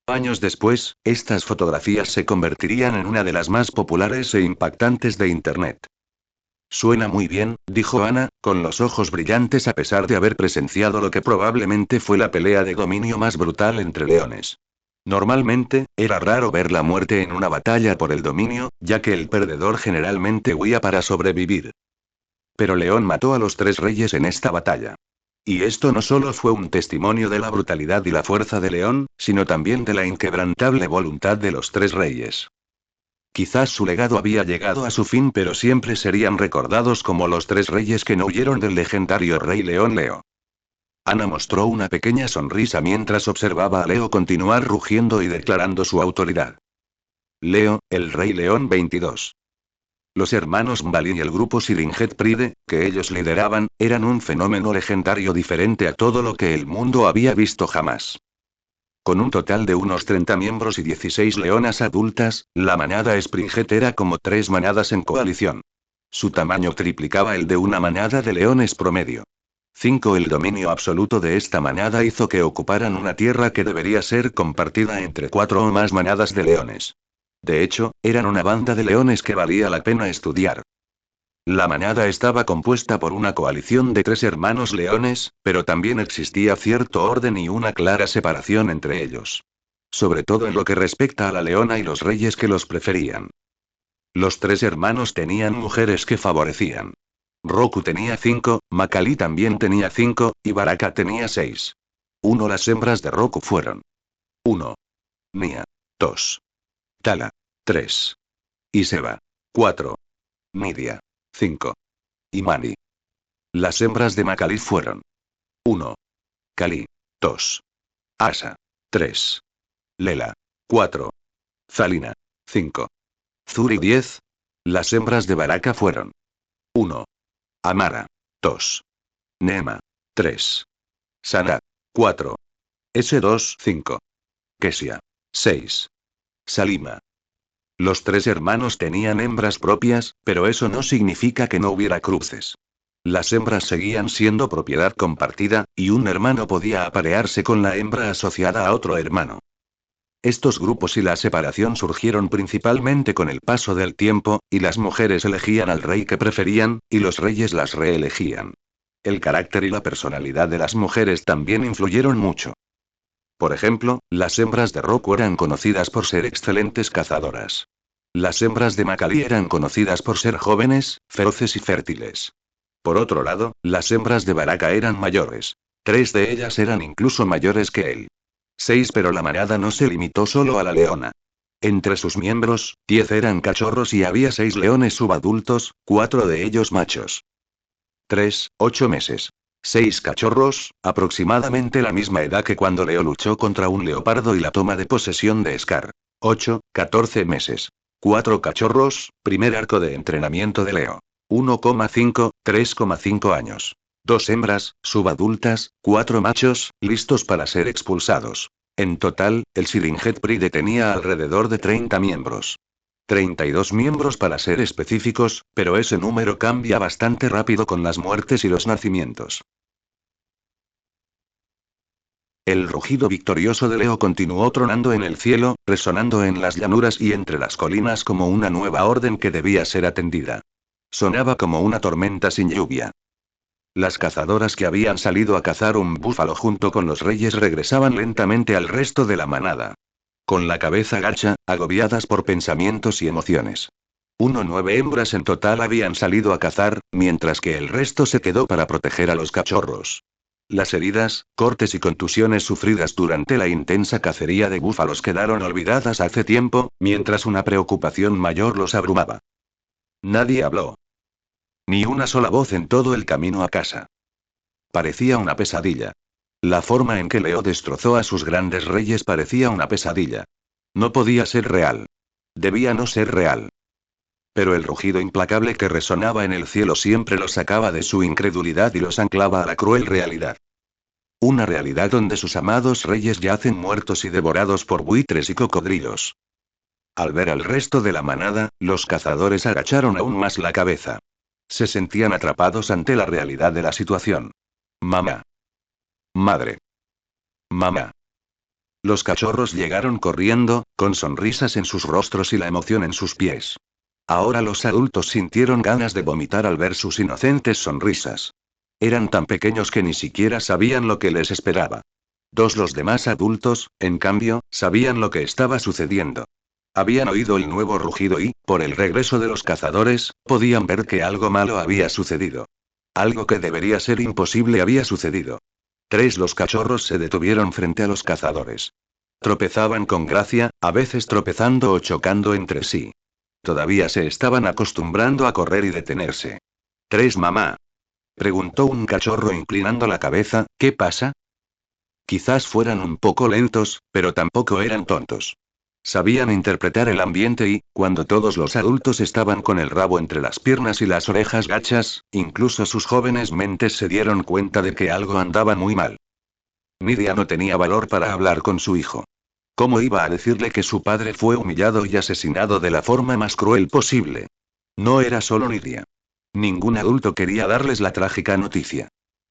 Años después, estas fotografías se convertirían en una de las más populares e impactantes de Internet. Suena muy bien, dijo Ana, con los ojos brillantes a pesar de haber presenciado lo que probablemente fue la pelea de dominio más brutal entre leones. Normalmente, era raro ver la muerte en una batalla por el dominio, ya que el perdedor generalmente huía para sobrevivir. Pero León mató a los 3 reyes en esta batalla. Y esto no solo fue un testimonio de la brutalidad y la fuerza de León, sino también de la inquebrantable voluntad de los 3 reyes. Quizás su legado había llegado a su fin, pero siempre serían recordados como los 3 reyes que no huyeron del legendario Rey León Leo. Ana mostró una pequeña sonrisa mientras observaba a Leo continuar rugiendo y declarando su autoridad. Leo, el Rey León 22. Los hermanos Mbalin y el grupo Siringet Pride, que ellos lideraban, eran un fenómeno legendario diferente a todo lo que el mundo había visto jamás. Con un total de unos 30 miembros y 16 leonas adultas, la manada Springhet era como 3 manadas en coalición. Su tamaño triplicaba el de una manada de leones promedio. 5. El dominio absoluto de esta manada hizo que ocuparan una tierra que debería ser compartida entre 4 o más manadas de leones. De hecho, eran una banda de leones que valía la pena estudiar. La manada estaba compuesta por una coalición de 3 hermanos leones, pero también existía cierto orden y una clara separación entre ellos. Sobre todo en lo que respecta a la leona y los reyes que los preferían. Los 3 hermanos tenían mujeres que favorecían. Roku tenía 5, Macalí también tenía 5, y Baraka tenía 6. 1. Las hembras de Roku fueron 1. Nia. 2. Tala. 3. Y Seba. 4. Midia. 5. Y Mani. Las hembras de Macalí fueron 1. Cali. 2. Asa. 3. Lela. 4. Zalina. 5. Zuri 10. Las hembras de Baraka fueron 1. Amara. 2. Nema. 3. Sana. 4. S2. 5. Kesia. 6. Salima. Los 3 hermanos tenían hembras propias, pero eso no significa que no hubiera cruces. Las hembras seguían siendo propiedad compartida, y un hermano podía aparearse con la hembra asociada a otro hermano. Estos grupos y la separación surgieron principalmente con el paso del tiempo, y las mujeres elegían al rey que preferían, y los reyes las reelegían. El carácter y la personalidad de las mujeres también influyeron mucho. Por ejemplo, las hembras de Roku eran conocidas por ser excelentes cazadoras. Las hembras de Macalí eran conocidas por ser jóvenes, feroces y fértiles. Por otro lado, las hembras de Baraka eran mayores. 3 de ellas eran incluso mayores que él. 6. Pero la manada no se limitó solo a la leona. Entre sus miembros, 10 eran cachorros y había 6 leones subadultos, 4 de ellos machos. 3, 8 meses. 6 cachorros, aproximadamente la misma edad que cuando Leo luchó contra un leopardo y la toma de posesión de Scar. 8, 14 meses. 4 cachorros, primer arco de entrenamiento de Leo. 1,5, 3,5 años. 2 hembras, subadultas, 4 machos, listos para ser expulsados. En total, el Siringet Pride tenía alrededor de 30 miembros. 32 miembros para ser específicos, pero ese número cambia bastante rápido con las muertes y los nacimientos. El rugido victorioso de Leo continuó tronando en el cielo, resonando en las llanuras y entre las colinas como una nueva orden que debía ser atendida. Sonaba como una tormenta sin lluvia. Las cazadoras que habían salido a cazar un búfalo junto con los reyes regresaban lentamente al resto de la manada. Con la cabeza gacha, agobiadas por pensamientos y emociones. 9 hembras en total habían salido a cazar, mientras que el resto se quedó para proteger a los cachorros. Las heridas, cortes y contusiones sufridas durante la intensa cacería de búfalos quedaron olvidadas hace tiempo, mientras una preocupación mayor los abrumaba. Nadie habló. Ni una sola voz en todo el camino a casa. Parecía una pesadilla. La forma en que Leo destrozó a sus grandes reyes parecía una pesadilla. No podía ser real. Debía no ser real. Pero el rugido implacable que resonaba en el cielo siempre los sacaba de su incredulidad y los anclaba a la cruel realidad. Una realidad donde sus amados reyes yacen muertos y devorados por buitres y cocodrilos. Al ver al resto de la manada, los cazadores agacharon aún más la cabeza. Se sentían atrapados ante la realidad de la situación. Mamá. Madre. Mamá. Los cachorros llegaron corriendo, con sonrisas en sus rostros y la emoción en sus pies. Ahora los adultos sintieron ganas de vomitar al ver sus inocentes sonrisas. Eran tan pequeños que ni siquiera sabían lo que les esperaba. Los demás adultos, en cambio, sabían lo que estaba sucediendo. Habían oído el nuevo rugido y, por el regreso de los cazadores, podían ver que algo malo había sucedido. Algo que debería ser imposible había sucedido. Los cachorros se detuvieron frente a los cazadores. Tropezaban con gracia, a veces tropezando o chocando entre sí. Todavía se estaban acostumbrando a correr y detenerse. Mamá. Preguntó un cachorro inclinando la cabeza, ¿qué pasa? Quizás fueran un poco lentos, pero tampoco eran tontos. Sabían interpretar el ambiente y, cuando todos los adultos estaban con el rabo entre las piernas y las orejas gachas, incluso sus jóvenes mentes se dieron cuenta de que algo andaba muy mal. Nidia no tenía valor para hablar con su hijo. ¿Cómo iba a decirle que su padre fue humillado y asesinado de la forma más cruel posible? No era solo Nidia. Ningún adulto quería darles la trágica noticia.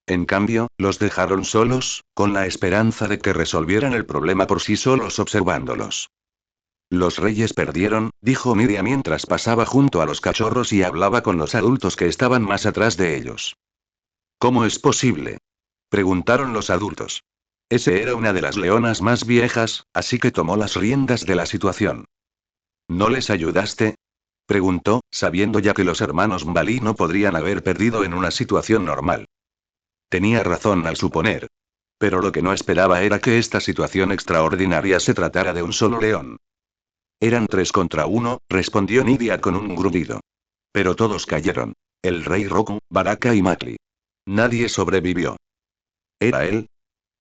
En cambio, los dejaron solos, con la esperanza de que resolvieran el problema por sí solos observándolos. Los reyes perdieron, dijo Nidia mientras pasaba junto a los cachorros y hablaba con los adultos que estaban más atrás de ellos. ¿Cómo es posible? Preguntaron los adultos. Ese era una de las leonas más viejas, así que tomó las riendas de la situación. ¿No les ayudaste? Preguntó, sabiendo ya que los hermanos Mbalí no podrían haber perdido en una situación normal. Tenía razón al suponer. Pero lo que no esperaba era que esta situación extraordinaria se tratara de un solo león. Eran 3 contra 1, respondió Nidia con un grudido. Pero todos cayeron. El rey Roku, Baraka y Makli. Nadie sobrevivió. ¿Era él?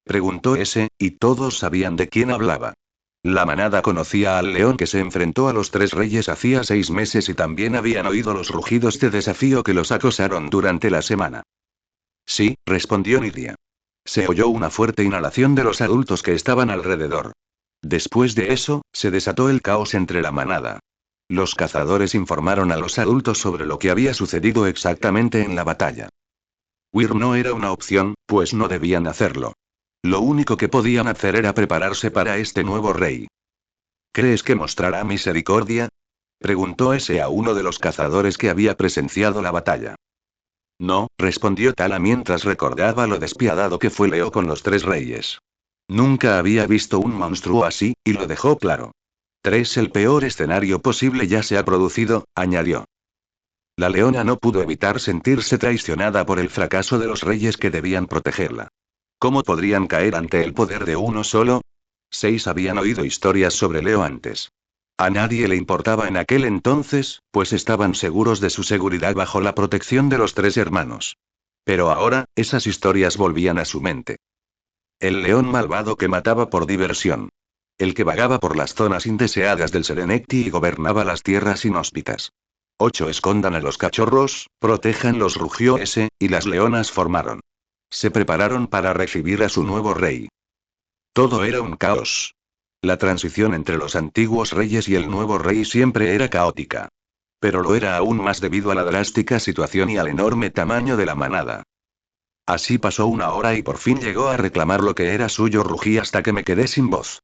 Preguntó ese, y todos sabían de quién hablaba. La manada conocía al león que se enfrentó a los 3 reyes hacía 6 meses y también habían oído los rugidos de desafío que los acosaron durante la semana. Sí, respondió Nidia. Se oyó una fuerte inhalación de los adultos que estaban alrededor. Después de eso, se desató el caos entre la manada. Los cazadores informaron a los adultos sobre lo que había sucedido exactamente en la batalla. Huir no era una opción, pues no debían hacerlo. Lo único que podían hacer era prepararse para este nuevo rey. ¿Crees que mostrará misericordia? Preguntó ese a uno de los cazadores que había presenciado la batalla. No, respondió Tala mientras recordaba lo despiadado que fue Leo con los 3 reyes. Nunca había visto un monstruo así, y lo dejó claro. El peor escenario posible ya se ha producido, añadió. La leona no pudo evitar sentirse traicionada por el fracaso de los reyes que debían protegerla. ¿Cómo podrían caer ante el poder de uno solo? 6 habían oído historias sobre Leo antes. A nadie le importaba en aquel entonces, pues estaban seguros de su seguridad bajo la protección de los 3 hermanos. Pero ahora, esas historias volvían a su mente. El león malvado que mataba por diversión. El que vagaba por las zonas indeseadas del Serenity y gobernaba las tierras inhóspitas. 8 escondan a los cachorros, protéjanlos, rugió ese, y las leonas formaron. Se prepararon para recibir a su nuevo rey. Todo era un caos. La transición entre los antiguos reyes y el nuevo rey siempre era caótica. Pero lo era aún más debido a la drástica situación y al enorme tamaño de la manada. Así pasó una hora y por fin llegó a reclamar lo que era suyo, rugí hasta que me quedé sin voz.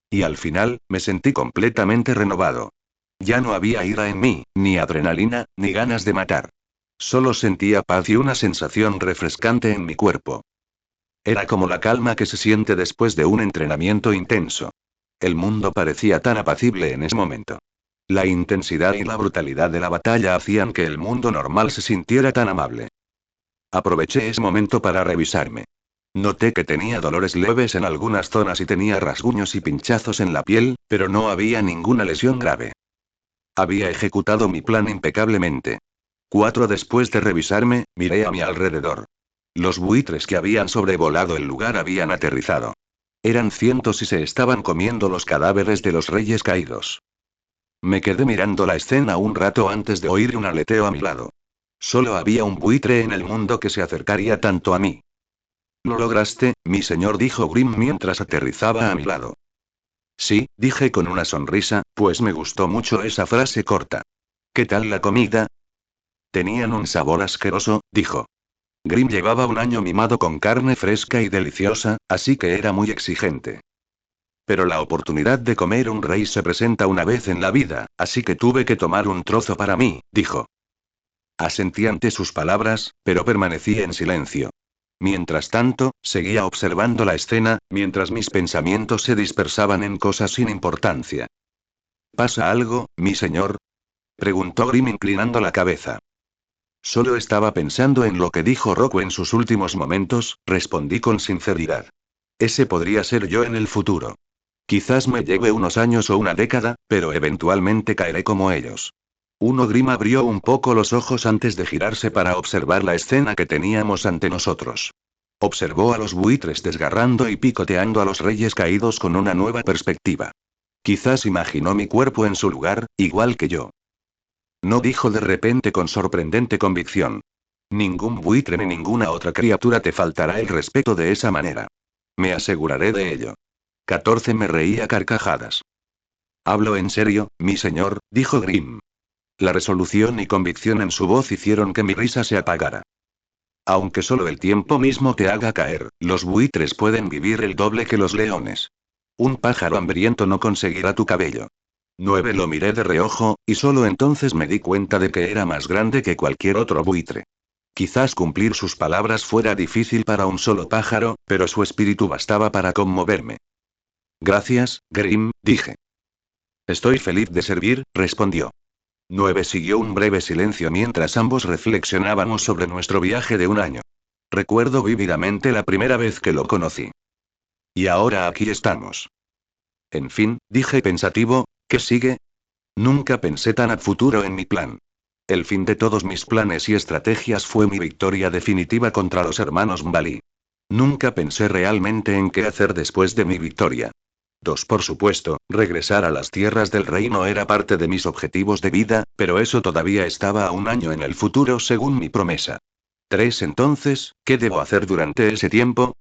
Y al final, me sentí completamente renovado. Ya no había ira en mí, ni adrenalina, ni ganas de matar. Solo sentía paz y una sensación refrescante en mi cuerpo. Era como la calma que se siente después de un entrenamiento intenso. El mundo parecía tan apacible en ese momento. La intensidad y la brutalidad de la batalla hacían que el mundo normal se sintiera tan amable. Aproveché ese momento para revisarme. Noté que tenía dolores leves en algunas zonas y tenía rasguños y pinchazos en la piel, pero no había ninguna lesión grave. Había ejecutado mi plan impecablemente. Después de revisarme, miré a mi alrededor. Los buitres que habían sobrevolado el lugar habían aterrizado. Eran cientos y se estaban comiendo los cadáveres de los reyes caídos. Me quedé mirando la escena un rato antes de oír un aleteo a mi lado. Solo había un buitre en el mundo que se acercaría tanto a mí. Lo lograste, mi señor, dijo Grimm mientras aterrizaba a mi lado. Sí, dije con una sonrisa, pues me gustó mucho esa frase corta. ¿Qué tal la comida? Tenían un sabor asqueroso, dijo. Grimm llevaba un año mimado con carne fresca y deliciosa, así que era muy exigente. Pero la oportunidad de comer un rey se presenta una vez en la vida, así que tuve que tomar un trozo para mí, dijo. Asentí ante sus palabras, pero permanecí en silencio. Mientras tanto, seguía observando la escena, mientras mis pensamientos se dispersaban en cosas sin importancia. ¿Pasa algo, mi señor? Preguntó Grimm inclinando la cabeza. Solo estaba pensando en lo que dijo Rocco en sus últimos momentos, respondí con sinceridad. Ese podría ser yo en el futuro. Quizás me lleve unos años o una década, pero eventualmente caeré como ellos. Grimm abrió un poco los ojos antes de girarse para observar la escena que teníamos ante nosotros. Observó a los buitres desgarrando y picoteando a los reyes caídos con una nueva perspectiva. Quizás imaginó mi cuerpo en su lugar, igual que yo. No, dijo de repente con sorprendente convicción. Ningún buitre ni ninguna otra criatura te faltará el respeto de esa manera. Me aseguraré de ello. 14 me reía a carcajadas. Hablo en serio, mi señor, dijo Grimm. La resolución y convicción en su voz hicieron que mi risa se apagara. Aunque solo el tiempo mismo te haga caer, los buitres pueden vivir el doble que los leones. Un pájaro hambriento no conseguirá tu cabello. 9 lo miré de reojo, y solo entonces me di cuenta de que era más grande que cualquier otro buitre. Quizás cumplir sus palabras fuera difícil para un solo pájaro, pero su espíritu bastaba para conmoverme. Gracias, Grimm, dije. Estoy feliz de servir, respondió. 9 siguió un breve silencio mientras ambos reflexionábamos sobre nuestro viaje de un año. Recuerdo vívidamente la primera vez que lo conocí. Y ahora aquí estamos. En fin, dije pensativo, ¿qué sigue? Nunca pensé tan a futuro en mi plan. El fin de todos mis planes y estrategias fue mi victoria definitiva contra los hermanos Mbali. Nunca pensé realmente en qué hacer después de mi victoria. 2. Por supuesto, regresar a las tierras del reino era parte de mis objetivos de vida, pero eso todavía estaba a un año en el futuro según mi promesa. 3. Entonces, ¿qué debo hacer durante ese tiempo?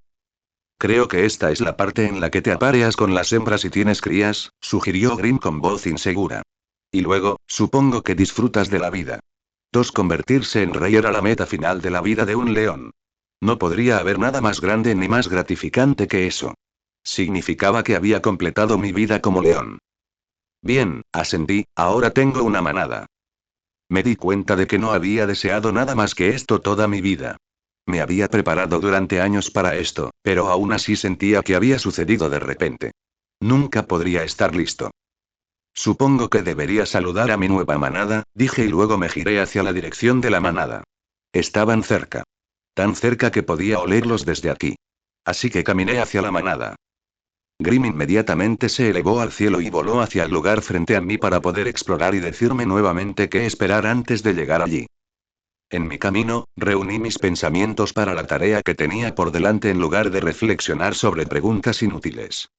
Creo que esta es la parte en la que te apareas con las hembras y tienes crías, sugirió Grimm con voz insegura. Y luego, supongo que disfrutas de la vida. 2. Convertirse en rey era la meta final de la vida de un león. No podría haber nada más grande ni más gratificante que eso. Significaba que había completado mi vida como león. Bien, asentí, ahora tengo una manada. Me di cuenta de que no había deseado nada más que esto toda mi vida. Me había preparado durante años para esto, pero aún así sentía que había sucedido de repente. Nunca podría estar listo. Supongo que debería saludar a mi nueva manada, dije y luego me giré hacia la dirección de la manada. Estaban cerca. Tan cerca que podía olerlos desde aquí. Así que caminé hacia la manada. Grimm inmediatamente se elevó al cielo y voló hacia el lugar frente a mí para poder explorar y decirme nuevamente qué esperar antes de llegar allí. En mi camino, reuní mis pensamientos para la tarea que tenía por delante en lugar de reflexionar sobre preguntas inútiles.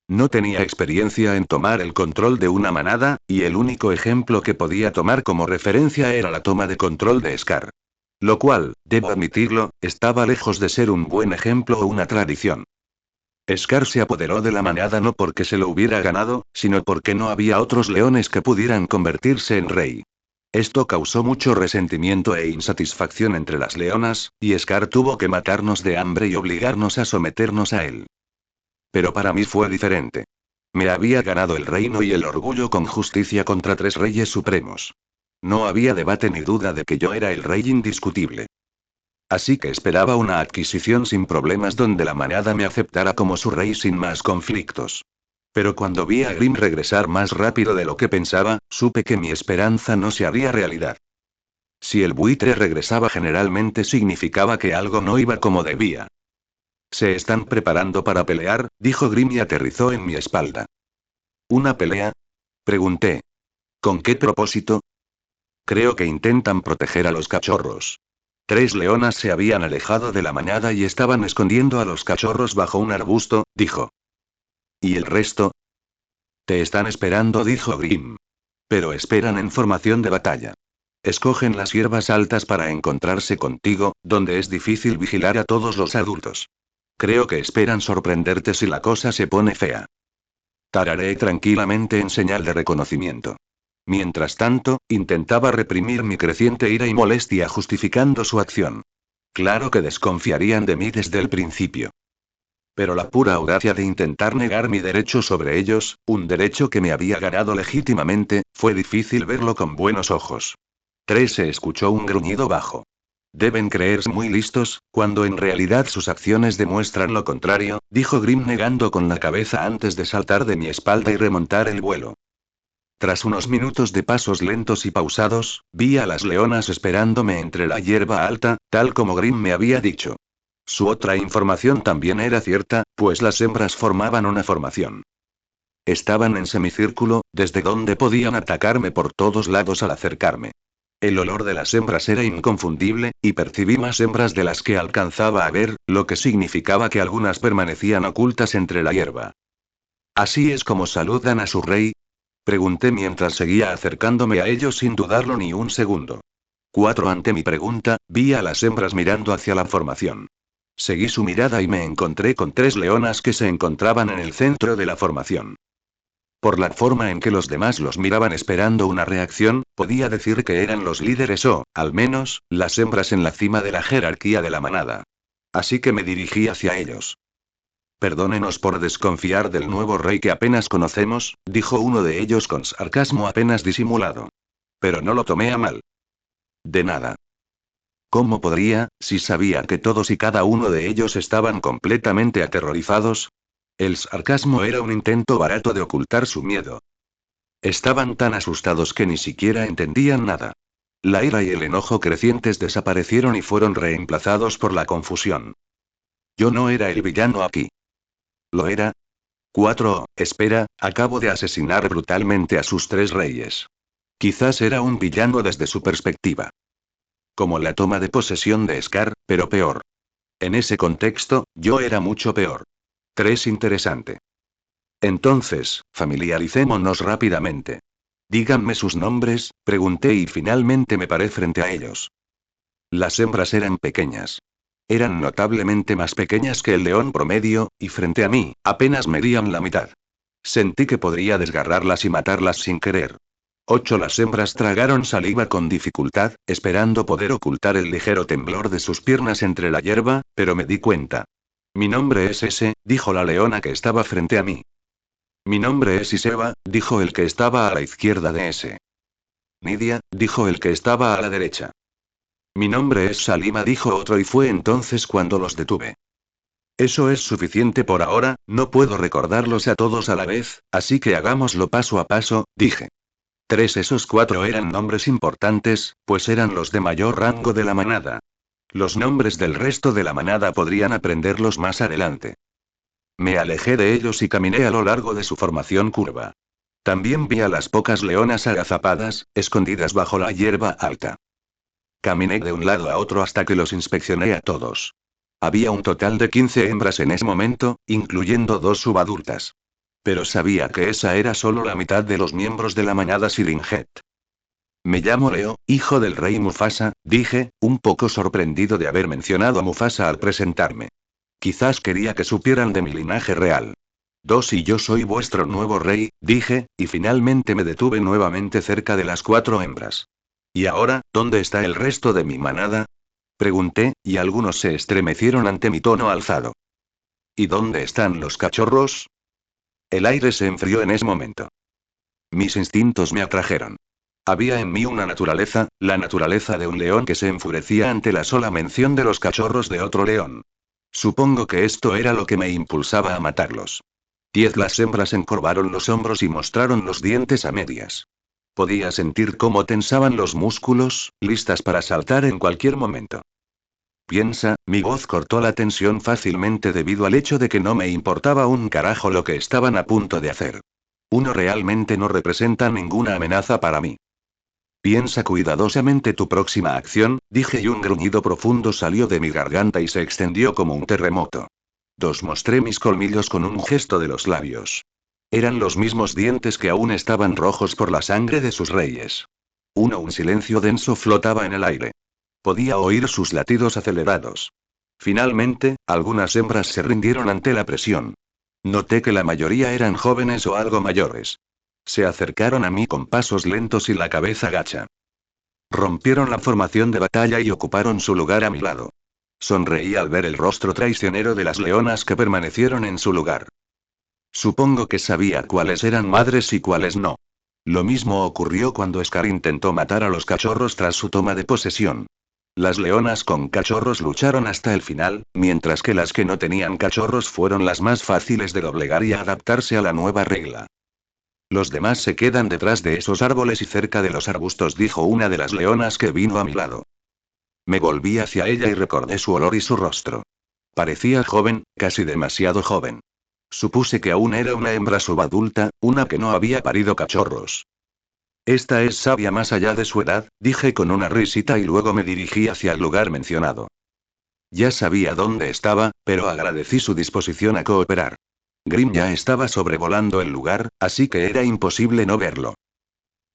No tenía experiencia en tomar el control de una manada, y el único ejemplo que podía tomar como referencia era la toma de control de Scar. Lo cual, debo admitirlo, estaba lejos de ser un buen ejemplo o una tradición. Scar se apoderó de la manada no porque se lo hubiera ganado, sino porque no había otros leones que pudieran convertirse en rey. Esto causó mucho resentimiento e insatisfacción entre las leonas, y Scar tuvo que matarnos de hambre y obligarnos a someternos a él. Pero para mí fue diferente. Me había ganado el reino y el orgullo con justicia contra 3 reyes supremos. No había debate ni duda de que yo era el rey indiscutible. Así que esperaba una adquisición sin problemas donde la manada me aceptara como su rey sin más conflictos. Pero cuando vi a Grimm regresar más rápido de lo que pensaba, supe que mi esperanza no se haría realidad. Si el buitre regresaba generalmente significaba que algo no iba como debía. Se están preparando para pelear, dijo Grimm y aterrizó en mi espalda. ¿Una pelea? Pregunté. ¿Con qué propósito? Creo que intentan proteger a los cachorros. 3 leonas se habían alejado de la manada y estaban escondiendo a los cachorros bajo un arbusto, dijo. ¿Y el resto? Te están esperando, dijo Grimm. Pero esperan en formación de batalla. Escogen las hierbas altas para encontrarse contigo, donde es difícil vigilar a todos los adultos. Creo que esperan sorprenderte si la cosa se pone fea. Tarareé tranquilamente en señal de reconocimiento. Mientras tanto, intentaba reprimir mi creciente ira y molestia justificando su acción. Claro que desconfiarían de mí desde el principio. Pero la pura audacia de intentar negar mi derecho sobre ellos, un derecho que me había ganado legítimamente, fue difícil verlo con buenos ojos. Se escuchó un gruñido bajo. Deben creerse muy listos, cuando en realidad sus acciones demuestran lo contrario, dijo Grim negando con la cabeza antes de saltar de mi espalda y remontar el vuelo. Tras unos minutos de pasos lentos y pausados, vi a las leonas esperándome entre la hierba alta, tal como Grim me había dicho. Su otra información también era cierta, pues las hembras formaban una formación. Estaban en semicírculo, desde donde podían atacarme por todos lados al acercarme. El olor de las hembras era inconfundible, y percibí más hembras de las que alcanzaba a ver, lo que significaba que algunas permanecían ocultas entre la hierba. ¿Así es como saludan a su rey? Pregunté mientras seguía acercándome a ellos sin dudarlo ni un segundo. Ante mi pregunta, vi a las hembras mirando hacia la formación. Seguí su mirada y me encontré con 3 leonas que se encontraban en el centro de la formación. Por la forma en que los demás los miraban esperando una reacción, podía decir que eran los líderes o, al menos, las hembras en la cima de la jerarquía de la manada. Así que me dirigí hacia ellos. Perdónenos por desconfiar del nuevo rey que apenas conocemos, dijo uno de ellos con sarcasmo apenas disimulado. Pero no lo tomé a mal. De nada. ¿Cómo podría, si sabía que todos y cada uno de ellos estaban completamente aterrorizados? El sarcasmo era un intento barato de ocultar su miedo. Estaban tan asustados que ni siquiera entendían nada. La ira y el enojo crecientes desaparecieron y fueron reemplazados por la confusión. Yo no era el villano aquí. ¿Lo era? Espera, acabo de asesinar brutalmente a sus 3 reyes. Quizás era un villano desde su perspectiva. Como la toma de posesión de Scar, pero peor. En ese contexto, yo era mucho peor. Interesante. Entonces, familiaricémonos rápidamente. Díganme sus nombres, pregunté y finalmente me paré frente a ellos. Las hembras eran pequeñas. Eran notablemente más pequeñas que el león promedio, y frente a mí, apenas medían la mitad. Sentí que podría desgarrarlas y matarlas sin querer. Las hembras tragaron saliva con dificultad, esperando poder ocultar el ligero temblor de sus piernas entre la hierba, pero me di cuenta. Mi nombre es ese, dijo la leona que estaba frente a mí. Mi nombre es Iseba, dijo el que estaba a la izquierda de ese. Nidia, dijo el que estaba a la derecha. Mi nombre es Salima, dijo otro y fue entonces cuando los detuve. Eso es suficiente por ahora, no puedo recordarlos a todos a la vez, así que hagámoslo paso a paso, dije. Esos 4 eran nombres importantes, pues eran los de mayor rango de la manada. Los nombres del resto de la manada podrían aprenderlos más adelante. Me alejé de ellos y caminé a lo largo de su formación curva. También vi a las pocas leonas agazapadas, escondidas bajo la hierba alta. Caminé de un lado a otro hasta que los inspeccioné a todos. Había un total de 15 hembras en ese momento, incluyendo 2 subadultas. Pero sabía que esa era solo la mitad de los miembros de la manada Siringet. Me llamo Leo, hijo del rey Mufasa, dije, un poco sorprendido de haber mencionado a Mufasa al presentarme. Quizás quería que supieran de mi linaje real. Y yo soy vuestro nuevo rey, dije, y finalmente me detuve nuevamente cerca de las 4 hembras. ¿Y ahora, dónde está el resto de mi manada? Pregunté, y algunos se estremecieron ante mi tono alzado. ¿Y dónde están los cachorros? El aire se enfrió en ese momento. Mis instintos me atrajeron. Había en mí una naturaleza, la naturaleza de un león que se enfurecía ante la sola mención de los cachorros de otro león. Supongo que esto era lo que me impulsaba a matarlos. Las hembras encorvaron los hombros y mostraron los dientes a medias. Podía sentir cómo tensaban los músculos, listas para saltar en cualquier momento. Piensa, mi voz cortó la tensión fácilmente debido al hecho de que no me importaba un carajo lo que estaban a punto de hacer. Uno realmente no representa ninguna amenaza para mí. Piensa cuidadosamente tu próxima acción, dije y un gruñido profundo salió de mi garganta y se extendió como un terremoto. Mostré mis colmillos con un gesto de los labios. Eran los mismos dientes que aún estaban rojos por la sangre de sus reyes. Un silencio denso flotaba en el aire. Podía oír sus latidos acelerados. Finalmente, algunas hembras se rindieron ante la presión. Noté que la mayoría eran jóvenes o algo mayores. Se acercaron a mí con pasos lentos y la cabeza gacha. Rompieron la formación de batalla y ocuparon su lugar a mi lado. Sonreí al ver el rostro traicionero de las leonas que permanecieron en su lugar. Supongo que sabía cuáles eran madres y cuáles no. Lo mismo ocurrió cuando Scar intentó matar a los cachorros tras su toma de posesión. Las leonas con cachorros lucharon hasta el final, mientras que las que no tenían cachorros fueron las más fáciles de doblegar y adaptarse a la nueva regla. Los demás se quedan detrás de esos árboles y cerca de los arbustos, dijo una de las leonas que vino a mi lado. Me volví hacia ella y recordé su olor y su rostro. Parecía joven, casi demasiado joven. Supuse que aún era una hembra subadulta, una que no había parido cachorros. Esta es sabia más allá de su edad, dije con una risita y luego me dirigí hacia el lugar mencionado. Ya sabía dónde estaba, pero agradecí su disposición a cooperar. Grim ya estaba sobrevolando el lugar, así que era imposible no verlo.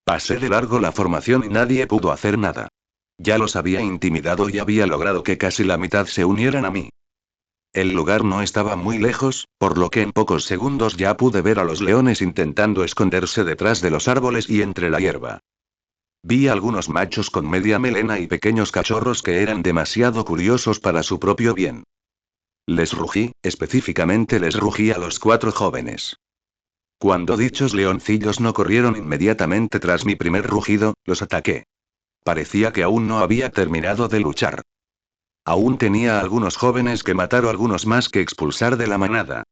Pasé de largo la formación y nadie pudo hacer nada. Ya los había intimidado y había logrado que casi la mitad se unieran a mí. El lugar no estaba muy lejos, por lo que en pocos segundos ya pude ver a los leones intentando esconderse detrás de los árboles y entre la hierba. Vi algunos machos con media melena y pequeños cachorros que eran demasiado curiosos para su propio bien. Les rugí, específicamente les rugí a los 4 jóvenes. Cuando dichos leoncillos no corrieron inmediatamente tras mi primer rugido, los ataqué. Parecía que aún no había terminado de luchar. Aún tenía algunos jóvenes que matar o algunos más que expulsar de la manada.